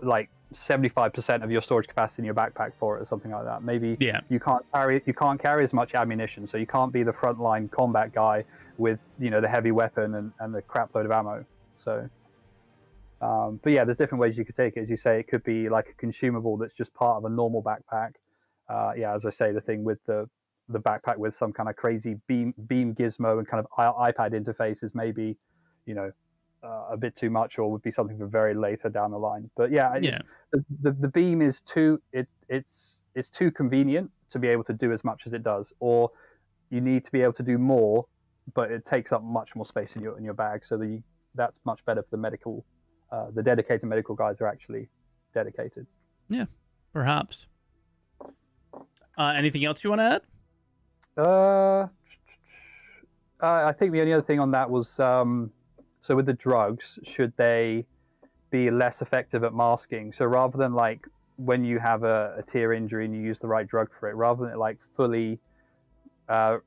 Speaker 1: like 75% of your storage capacity in your backpack for it, or something like that. Maybe you can't carry as much ammunition, so you can't be the frontline combat guy with, you know, the heavy weapon and the crap load of ammo.
Speaker 4: So, but yeah, there's different ways you could take it. As you say, it could be like a consumable that's just part of a normal backpack. Yeah, as I say, the thing with the backpack with some kind of crazy beam gizmo and kind of iPad interface is maybe, you know, a bit too much, or would be something for very later down the line. But yeah,
Speaker 1: Yeah.
Speaker 4: The beam is it's too convenient to be able to do as much as it does, or you need to be able to do more, but it takes up much more space in your bag. So that's much better for the medical. The dedicated medical guys are actually dedicated.
Speaker 1: Yeah, perhaps. Anything else you want to add?
Speaker 4: I think the only other thing on that was so with the drugs, should they be less effective at masking? So rather than like when you have a tear injury and you use the right drug for it, rather than like fully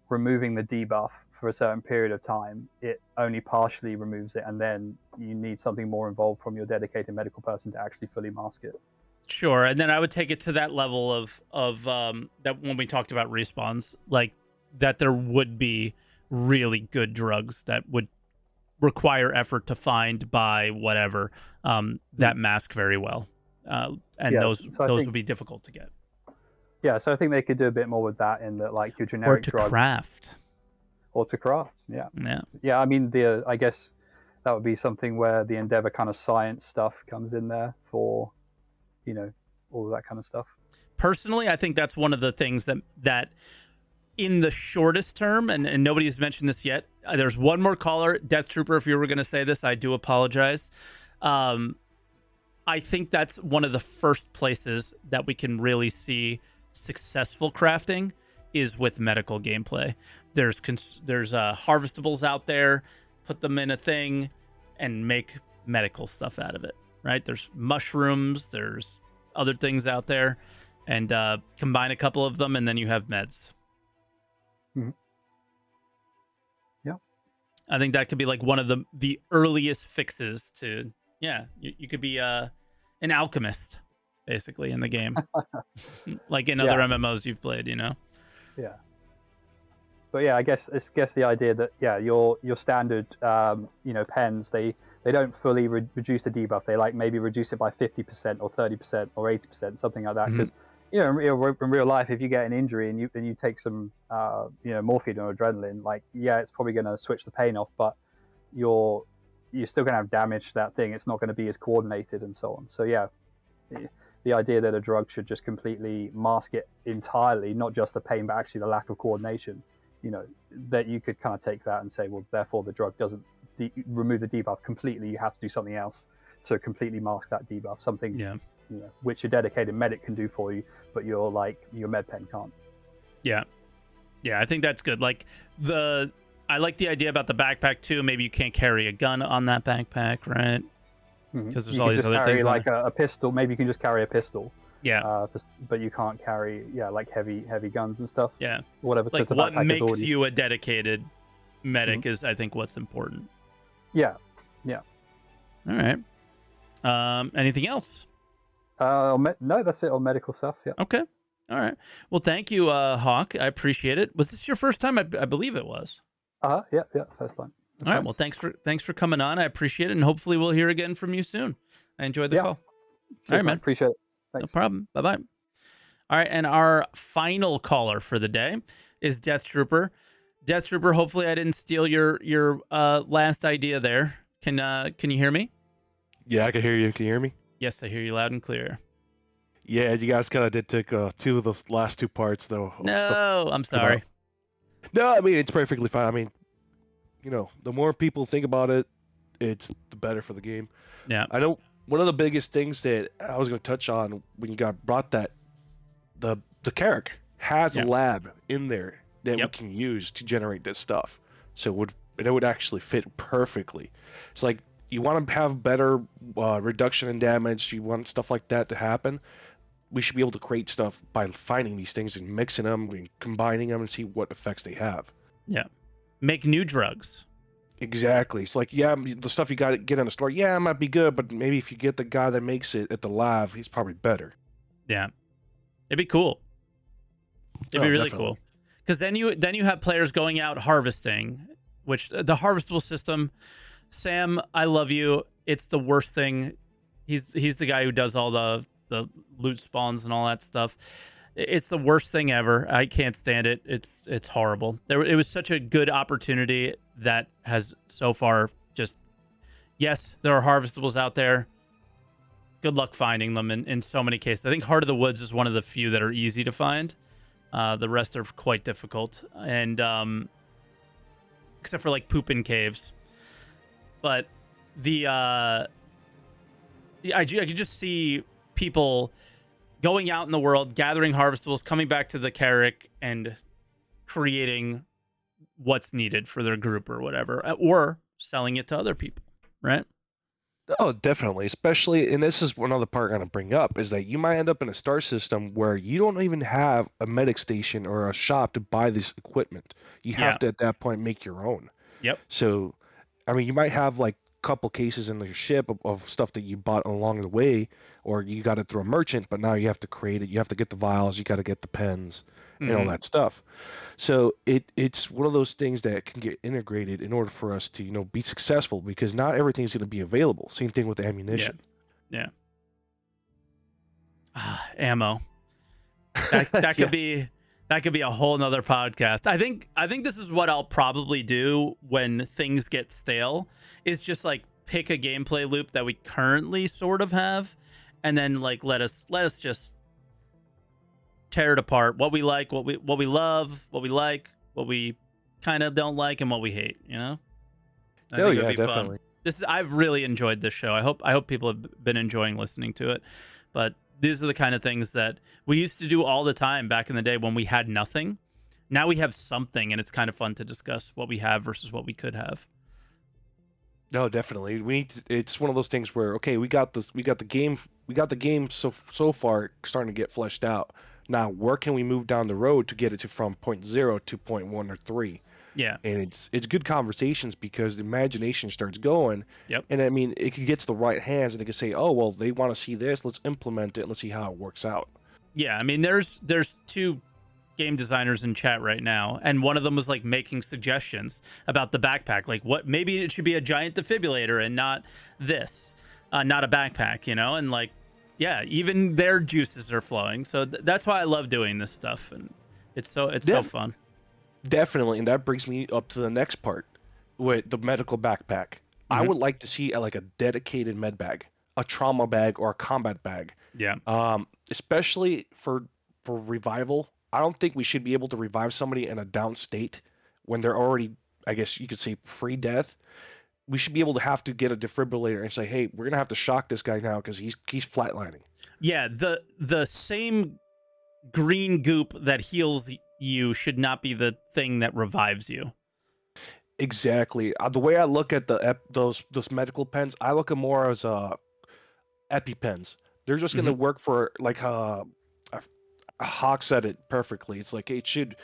Speaker 4: removing the debuff for a certain period of time, it only partially removes it, and then you need something more involved from your dedicated medical person to actually fully mask it.
Speaker 1: Sure, and then I would take it to that level of that when we talked about respawns, like that there would be really good drugs that would require effort to find by whatever that mask very well, and
Speaker 4: Yes,
Speaker 1: those would be difficult to get.
Speaker 4: Yeah, so I think they could do a bit more with that in that, like your
Speaker 1: Or
Speaker 4: generic
Speaker 1: to
Speaker 4: drug
Speaker 1: craft.
Speaker 4: or to craft. Yeah,
Speaker 1: Yeah.
Speaker 4: yeah. I mean, I guess that would be something where the Endeavor kind of science stuff comes in there for, you know, all of that kind of stuff.
Speaker 1: Personally, I think that's one of the things that in the shortest term, and nobody has mentioned this yet. There's one more caller, Death Trooper. If you were going to say this, I do apologize. I think that's one of the first places that we can really see successful crafting is with medical gameplay. There's harvestables out there, put them in a thing, and make medical stuff out of it. Right? There's mushrooms. There's other things out there, and combine a couple of them, and then you have meds.
Speaker 4: Mm-hmm. Yeah,
Speaker 1: I think that could be like one of the earliest fixes to. Yeah, you could be an alchemist, basically, in the game, like in other MMOs you've played. You know.
Speaker 4: Yeah. But yeah, I guess the idea that your standard pens, they don't fully reduce the debuff. They like maybe reduce it by 50% or 30% or 80%, something like that. Because in real life, if you get an injury and you take some morphine or adrenaline, like it's probably going to switch the pain off, but you're still going to have damage to that thing. It's not going to be as coordinated and so on. So yeah, the idea that a drug should just completely mask it entirely, not just the pain, but actually the lack of coordination. That you could kind of take that and say, well, therefore the drug doesn't remove the debuff completely. You have to do something else to completely mask that debuff. Something, which a dedicated medic can do for you, but your med pen can't.
Speaker 1: Yeah, I think that's good. Like I like the idea about the backpack too. Maybe you can't carry a gun on that backpack, right? Because there's all these other things.
Speaker 4: Like a pistol. Maybe you can just carry a pistol.
Speaker 1: Yeah.
Speaker 4: But you can't carry like heavy guns and stuff.
Speaker 1: Yeah.
Speaker 4: Whatever.
Speaker 1: Like what makes you a dedicated medic is, I think, what's important.
Speaker 4: Yeah.
Speaker 1: All right. Anything else?
Speaker 4: No, that's it on medical stuff. Yeah.
Speaker 1: Okay. All right. Well, thank you, Hawk. I appreciate it. Was this your first time? I believe it was.
Speaker 4: Yeah. First time.
Speaker 1: All right. Well, thanks for coming on. I appreciate it, and hopefully we'll hear again from you soon. I enjoyed the call.
Speaker 4: Cheers, all right, man. Appreciate it. Thanks.
Speaker 1: No problem. Bye-bye. All right, and our final caller for the day is Death Trooper. Death Trooper, hopefully I didn't steal your last idea there. Can you hear me?
Speaker 5: Yeah, I can hear you. Can you hear me?
Speaker 1: Yes, I hear you loud and clear.
Speaker 5: Yeah, you guys kind of did take two of those last two parts, though.
Speaker 1: No, I'm sorry.
Speaker 5: No, I mean, it's perfectly fine. I mean, the more people think about it, it's the better for the game.
Speaker 1: Yeah.
Speaker 5: I know one of the biggest things that I was going to touch on when you brought that, the Carrack has a lab in there that we can use to generate this stuff. So it would actually fit perfectly. It's like you want to have better reduction in damage. You want stuff like that to happen. We should be able to create stuff by finding these things and mixing them and combining them and see what effects they have.
Speaker 1: Yeah. Make new drugs.
Speaker 5: Exactly. It's like, the stuff you got to get in the store, it might be good, but maybe if you get the guy that makes it at the lab, he's probably better.
Speaker 1: Yeah. It'd be cool. It'd be really
Speaker 5: definitely
Speaker 1: cool. Because then you have players going out harvesting, which the harvestable system, Sam, I love you. It's the worst thing. He's the guy who does all the loot spawns and all that stuff. It's the worst thing ever. I can't stand it. It's horrible. It was such a good opportunity that has so far just, yes, there are harvestables out there. Good luck finding them in so many cases. I think Heart of the Woods is one of the few that are easy to find. The rest are quite difficult, and except for like poop in caves. But I could just see people going out in the world, gathering harvestables, coming back to the Carrack, and creating what's needed for their group or whatever, or selling it to other people, right?
Speaker 5: Oh, definitely. Especially, and this is another part I'm going to bring up, is that you might end up in a star system where you don't even have a medic station or a shop to buy this equipment. You have to, at that point, make your own.
Speaker 1: Yep.
Speaker 5: So, I mean, you might have like a couple cases in your ship of stuff that you bought along the way, or you got it through a merchant, but now you have to create it. You have to get the vials, you got to get the pens, and all that stuff. So it's one of those things that can get integrated in order for us to be successful, because not everything's going to be available. Same thing with the ammunition.
Speaker 1: Yeah. Ammo. That could be a whole nother podcast. I think this is what I'll probably do when things get stale, is just like pick a gameplay loop that we currently sort of have, and then like let us just tear it apart. What we like, what we love, what we like, what we kind of don't like, and what we hate. I think it'd be
Speaker 5: definitely.
Speaker 1: Fun. I've really enjoyed this show. I hope people have been enjoying listening to it. But these are the kind of things that we used to do all the time back in the day when we had nothing. Now we have something, and it's kind of fun to discuss what we have versus what we could have.
Speaker 5: No, definitely. It's one of those things where, okay, we got the game so far starting to get fleshed out. Now, where can we move down the road to get it from point 0 to point 1 or 3?
Speaker 1: Yeah.
Speaker 5: And it's good conversations, because the imagination starts going.
Speaker 1: Yep.
Speaker 5: And I mean, it can get to the right hands, and they can say, oh, well, they want to see this. Let's implement it, and let's see how it works out.
Speaker 1: Yeah, I mean, there's 2 game designers in chat right now, and one of them was like making suggestions about the backpack, like what maybe it should be a giant defibrillator and not this, not a backpack, and like, yeah, even their juices are flowing. So that's why I love doing this stuff, and it's so fun.
Speaker 5: Definitely, and that brings me up to the next part with the medical backpack. I would like to see a dedicated med bag, a trauma bag, or a combat bag.
Speaker 1: Yeah.
Speaker 5: Especially for revival. I don't think we should be able to revive somebody in a down state when they're already, I guess you could say, pre-death. We should be able to have to get a defibrillator and say, hey, we're gonna have to shock this guy now because he's flatlining.
Speaker 1: Yeah, the same green goop that heals you should not be the thing that revives you.
Speaker 5: Exactly. The way I look at those medical pens, I look at more as EpiPens. They're just gonna work for like Hawk said it perfectly. It's like it should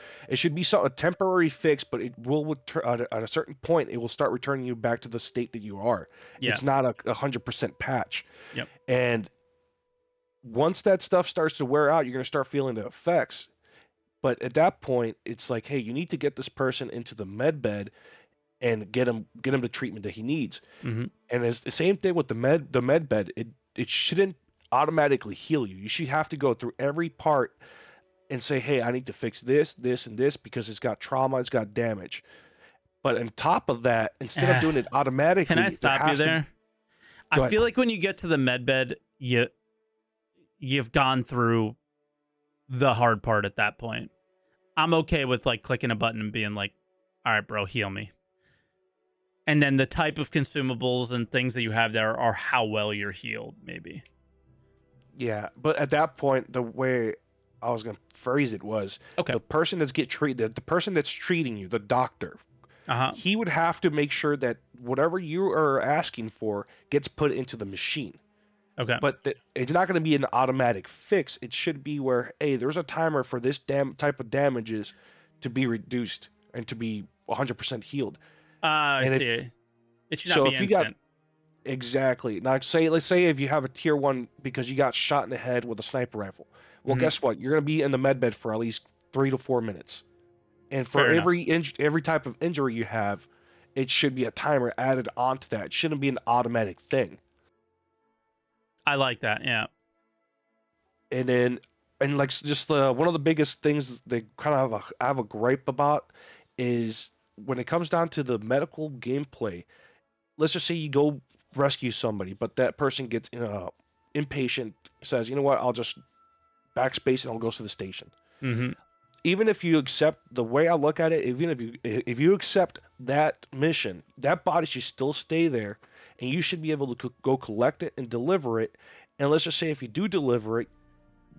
Speaker 5: be a temporary fix, but it will at a certain point it will start returning you back to the state that you are.
Speaker 1: Yeah.
Speaker 5: It's not a 100% patch.
Speaker 1: Yep.
Speaker 5: And once that stuff starts to wear out, you're gonna start feeling the effects. But at that point, it's like, hey, you need to get this person into the med bed and get him the treatment that he needs. And it's the same thing with the med bed. It shouldn't automatically heal you. You should have to go through every part and say, hey, I need to fix this, this, and this because it's got trauma, it's got damage. But on top of that, instead of doing it automatically,
Speaker 1: can I stop you there? I feel like when you get to the med bed, you've gone through the hard part at that point. I'm okay with like clicking a button and being like, all right, bro, heal me. And then the type of consumables and things that you have there are how well you're healed, maybe.
Speaker 5: Yeah, but at that point, the way I was going to phrase it was, the person the person that's treating you, the doctor, he would have to make sure that whatever you are asking for gets put into the machine.
Speaker 1: Okay.
Speaker 5: But it's not going to be an automatic fix. It should be where, hey, there's a timer for this type of damages to be reduced and to be 100% healed.
Speaker 1: I see. It should not be instant.
Speaker 5: Exactly. Now, let's say if you have a tier 1 because you got shot in the head with a sniper rifle. Well, guess what? You're going to be in the med bed for at least 3 to 4 minutes. And for every type of injury you have, it should be a timer added onto that. It shouldn't be an automatic thing.
Speaker 1: I like that. Yeah.
Speaker 5: And then, and like just one of the biggest things they kind of have a gripe about is when it comes down to the medical gameplay. Let's just say you go rescue somebody, but that person gets impatient, says, you know what, I'll just backspace and I'll go to the station.
Speaker 1: Mm-hmm.
Speaker 5: Even if you accept, the way I look at it, even if you accept that mission, that body should still stay there, and you should be able to go collect it and deliver it. And let's just say if you do deliver it,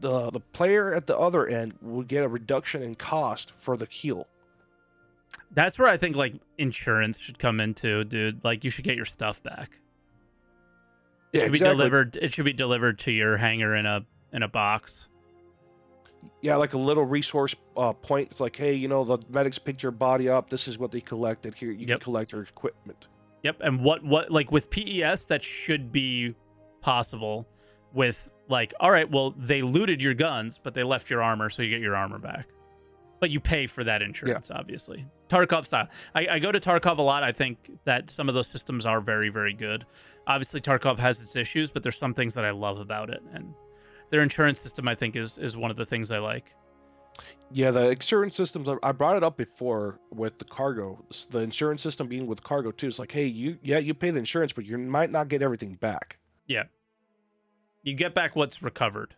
Speaker 5: the player at the other end will get a reduction in cost for the heal.
Speaker 1: That's where I think like insurance should come into, dude. Like you should get your stuff back. It should be delivered. It should be delivered to your hangar in a box.
Speaker 5: Yeah, like a little resource point. It's like, hey, you know, the medics picked your body up. This is what they collected. Here, you can collect your equipment.
Speaker 1: Yep. And what like with PES, that should be possible. With like, all right, well, they looted your guns, but they left your armor, so you get your armor back. But you pay for that insurance, obviously. Tarkov style. I go to Tarkov a lot. I think that some of those systems are very, very good. Obviously, Tarkov has its issues, but there's some things that I love about it. And their insurance system, I think, is one of the things I like.
Speaker 5: Yeah, the insurance systems, I brought it up before with the cargo. The insurance system being with cargo, too. It's like, hey, you pay the insurance, but you might not get everything back.
Speaker 1: Yeah. You get back what's recovered.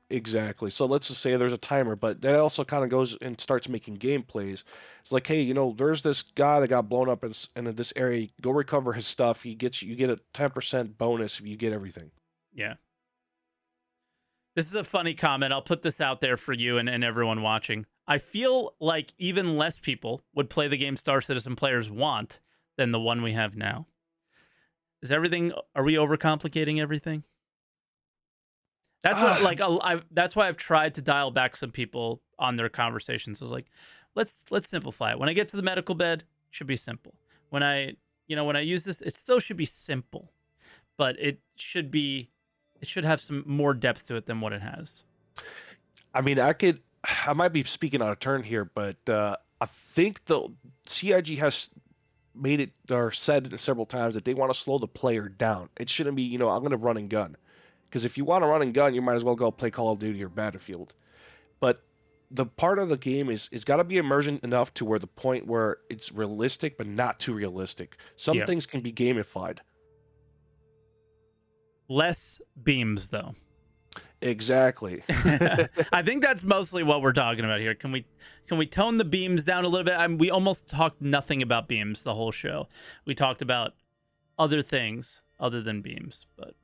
Speaker 5: Exactly. So let's just say there's a timer, but that also kind of goes and starts making gameplays. It's like, hey, you know, there's this guy that got blown up in this area. Go recover his stuff. You get a 10% bonus if you get everything.
Speaker 1: Yeah. This is a funny comment. I'll put this out there for you and everyone watching. I feel like even less people would play the game Star Citizen players want than the one we have now. Are we overcomplicating everything? That's what that's why I've tried to dial back some people on their conversations. I was like, let's simplify it. When I get to the medical bed, it should be simple. When I use this, it still should be simple, but it should have some more depth to it than what it has.
Speaker 5: I mean, I might be speaking out of turn here, but I think the CIG has made it or said it several times that they want to slow the player down. It shouldn't be, I'm going to run and gun. Because if you want to run and gun, you might as well go play Call of Duty or Battlefield. But the part of the game it's got to be immersion enough to where the point where it's realistic, but not too realistic. Some things can be gamified.
Speaker 1: Less beams, though.
Speaker 5: Exactly.
Speaker 1: I think that's mostly what we're talking about here. Can we tone the beams down a little bit? We almost talked nothing about beams the whole show. We talked about other things other than beams, but.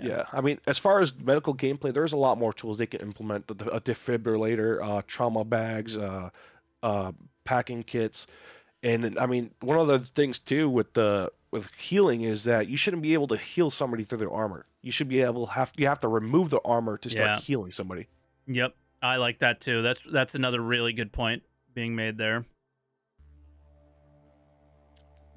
Speaker 5: Yeah, I mean, as far as medical gameplay, there's a lot more tools they can implement. A defibrillator, trauma bags, packing kits, and I mean, one of the things too with healing is that you shouldn't be able to heal somebody through their armor. You should be able you have to remove the armor to start healing somebody.
Speaker 1: Yep, I like that too. That's another really good point being made there.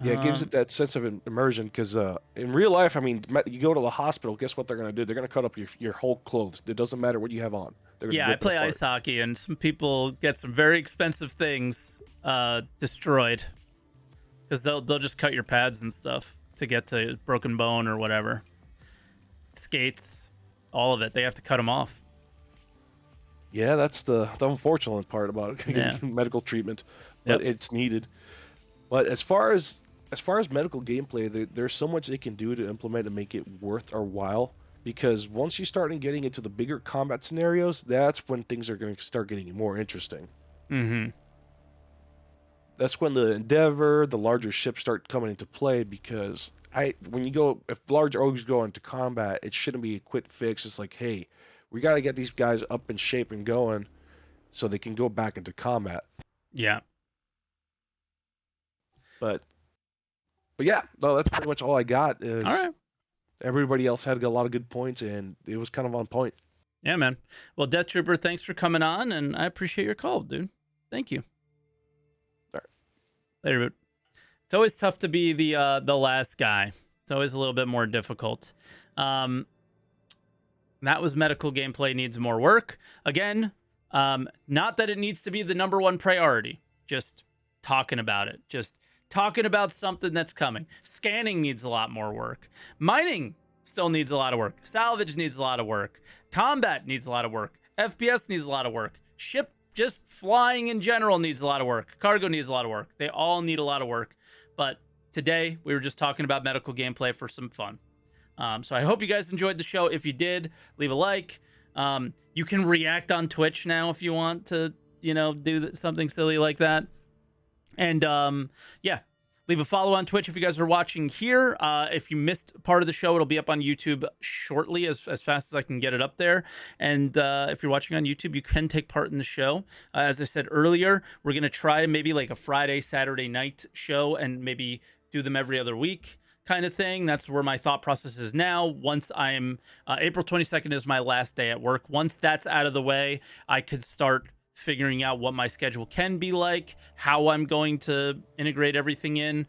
Speaker 5: Yeah, it gives it that sense of immersion because in real life, I mean, you go to the hospital, guess what they're going to do? They're going to cut up your whole clothes. It doesn't matter what you have on.
Speaker 1: Yeah, I play ice hockey, and some people get some very expensive things destroyed because they'll just cut your pads and stuff to get to broken bone or whatever. Skates, all of it. They have to cut them off.
Speaker 5: Yeah, that's the unfortunate part about getting medical treatment, but it's needed. But as far as medical gameplay, there's so much they can do to implement and make it worth our while. Because once you start getting into the bigger combat scenarios, that's when things are going to start getting more interesting.
Speaker 1: Mm-hmm.
Speaker 5: That's when the Endeavor, the larger ships start coming into play. Because if large ogres go into combat, it shouldn't be a quick fix. It's like, hey, we got to get these guys up in shape and going, so they can go back into combat.
Speaker 1: Yeah.
Speaker 5: But yeah, no, that's pretty much all I got. All
Speaker 1: right.
Speaker 5: Everybody else had a lot of good points, and it was kind of on point.
Speaker 1: Yeah, man. Well, Death Trooper, thanks for coming on, and I appreciate your call, dude. Thank you.
Speaker 5: All right.
Speaker 1: Later, dude. It's always tough to be the last guy. It's always a little bit more difficult. That was medical gameplay needs more work. Again, not that it needs to be the number one priority. Just talking about it. Just talking about something that's coming. Scanning needs a lot more work. Mining still needs a lot of work. Salvage needs a lot of work. Combat needs a lot of work. FPS needs a lot of work. Ship just flying in general needs a lot of work. Cargo needs a lot of work. They all need a lot of work. But today, we were just talking about medical gameplay for some fun. So I hope you guys enjoyed the show. If you did, leave a like. You can react on Twitch now if you want to, do something silly like that. And yeah, leave a follow on Twitch if you guys are watching here. If you missed part of the show, it'll be up on YouTube shortly, as fast as I can get it up there. And if you're watching on YouTube, you can take part in the show. As I said earlier, we're going to try maybe like a Friday, Saturday night show and maybe do them every other week kind of thing. That's where my thought process is now. Once I'm April 22nd is my last day at work. Once that's out of the way, I could start figuring out what my schedule can be like, how I'm going to integrate everything in.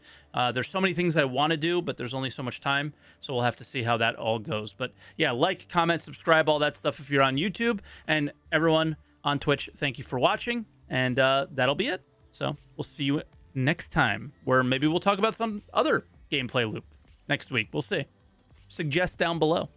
Speaker 1: There's so many things I want to do, but there's only so much time. So we'll have to see how that all goes. But yeah, like, comment, subscribe, all that stuff if you're on YouTube. And everyone on Twitch, thank you for watching. And that'll be it. So we'll see you next time, where maybe we'll talk about some other gameplay loop next week. We'll see. Suggest down below.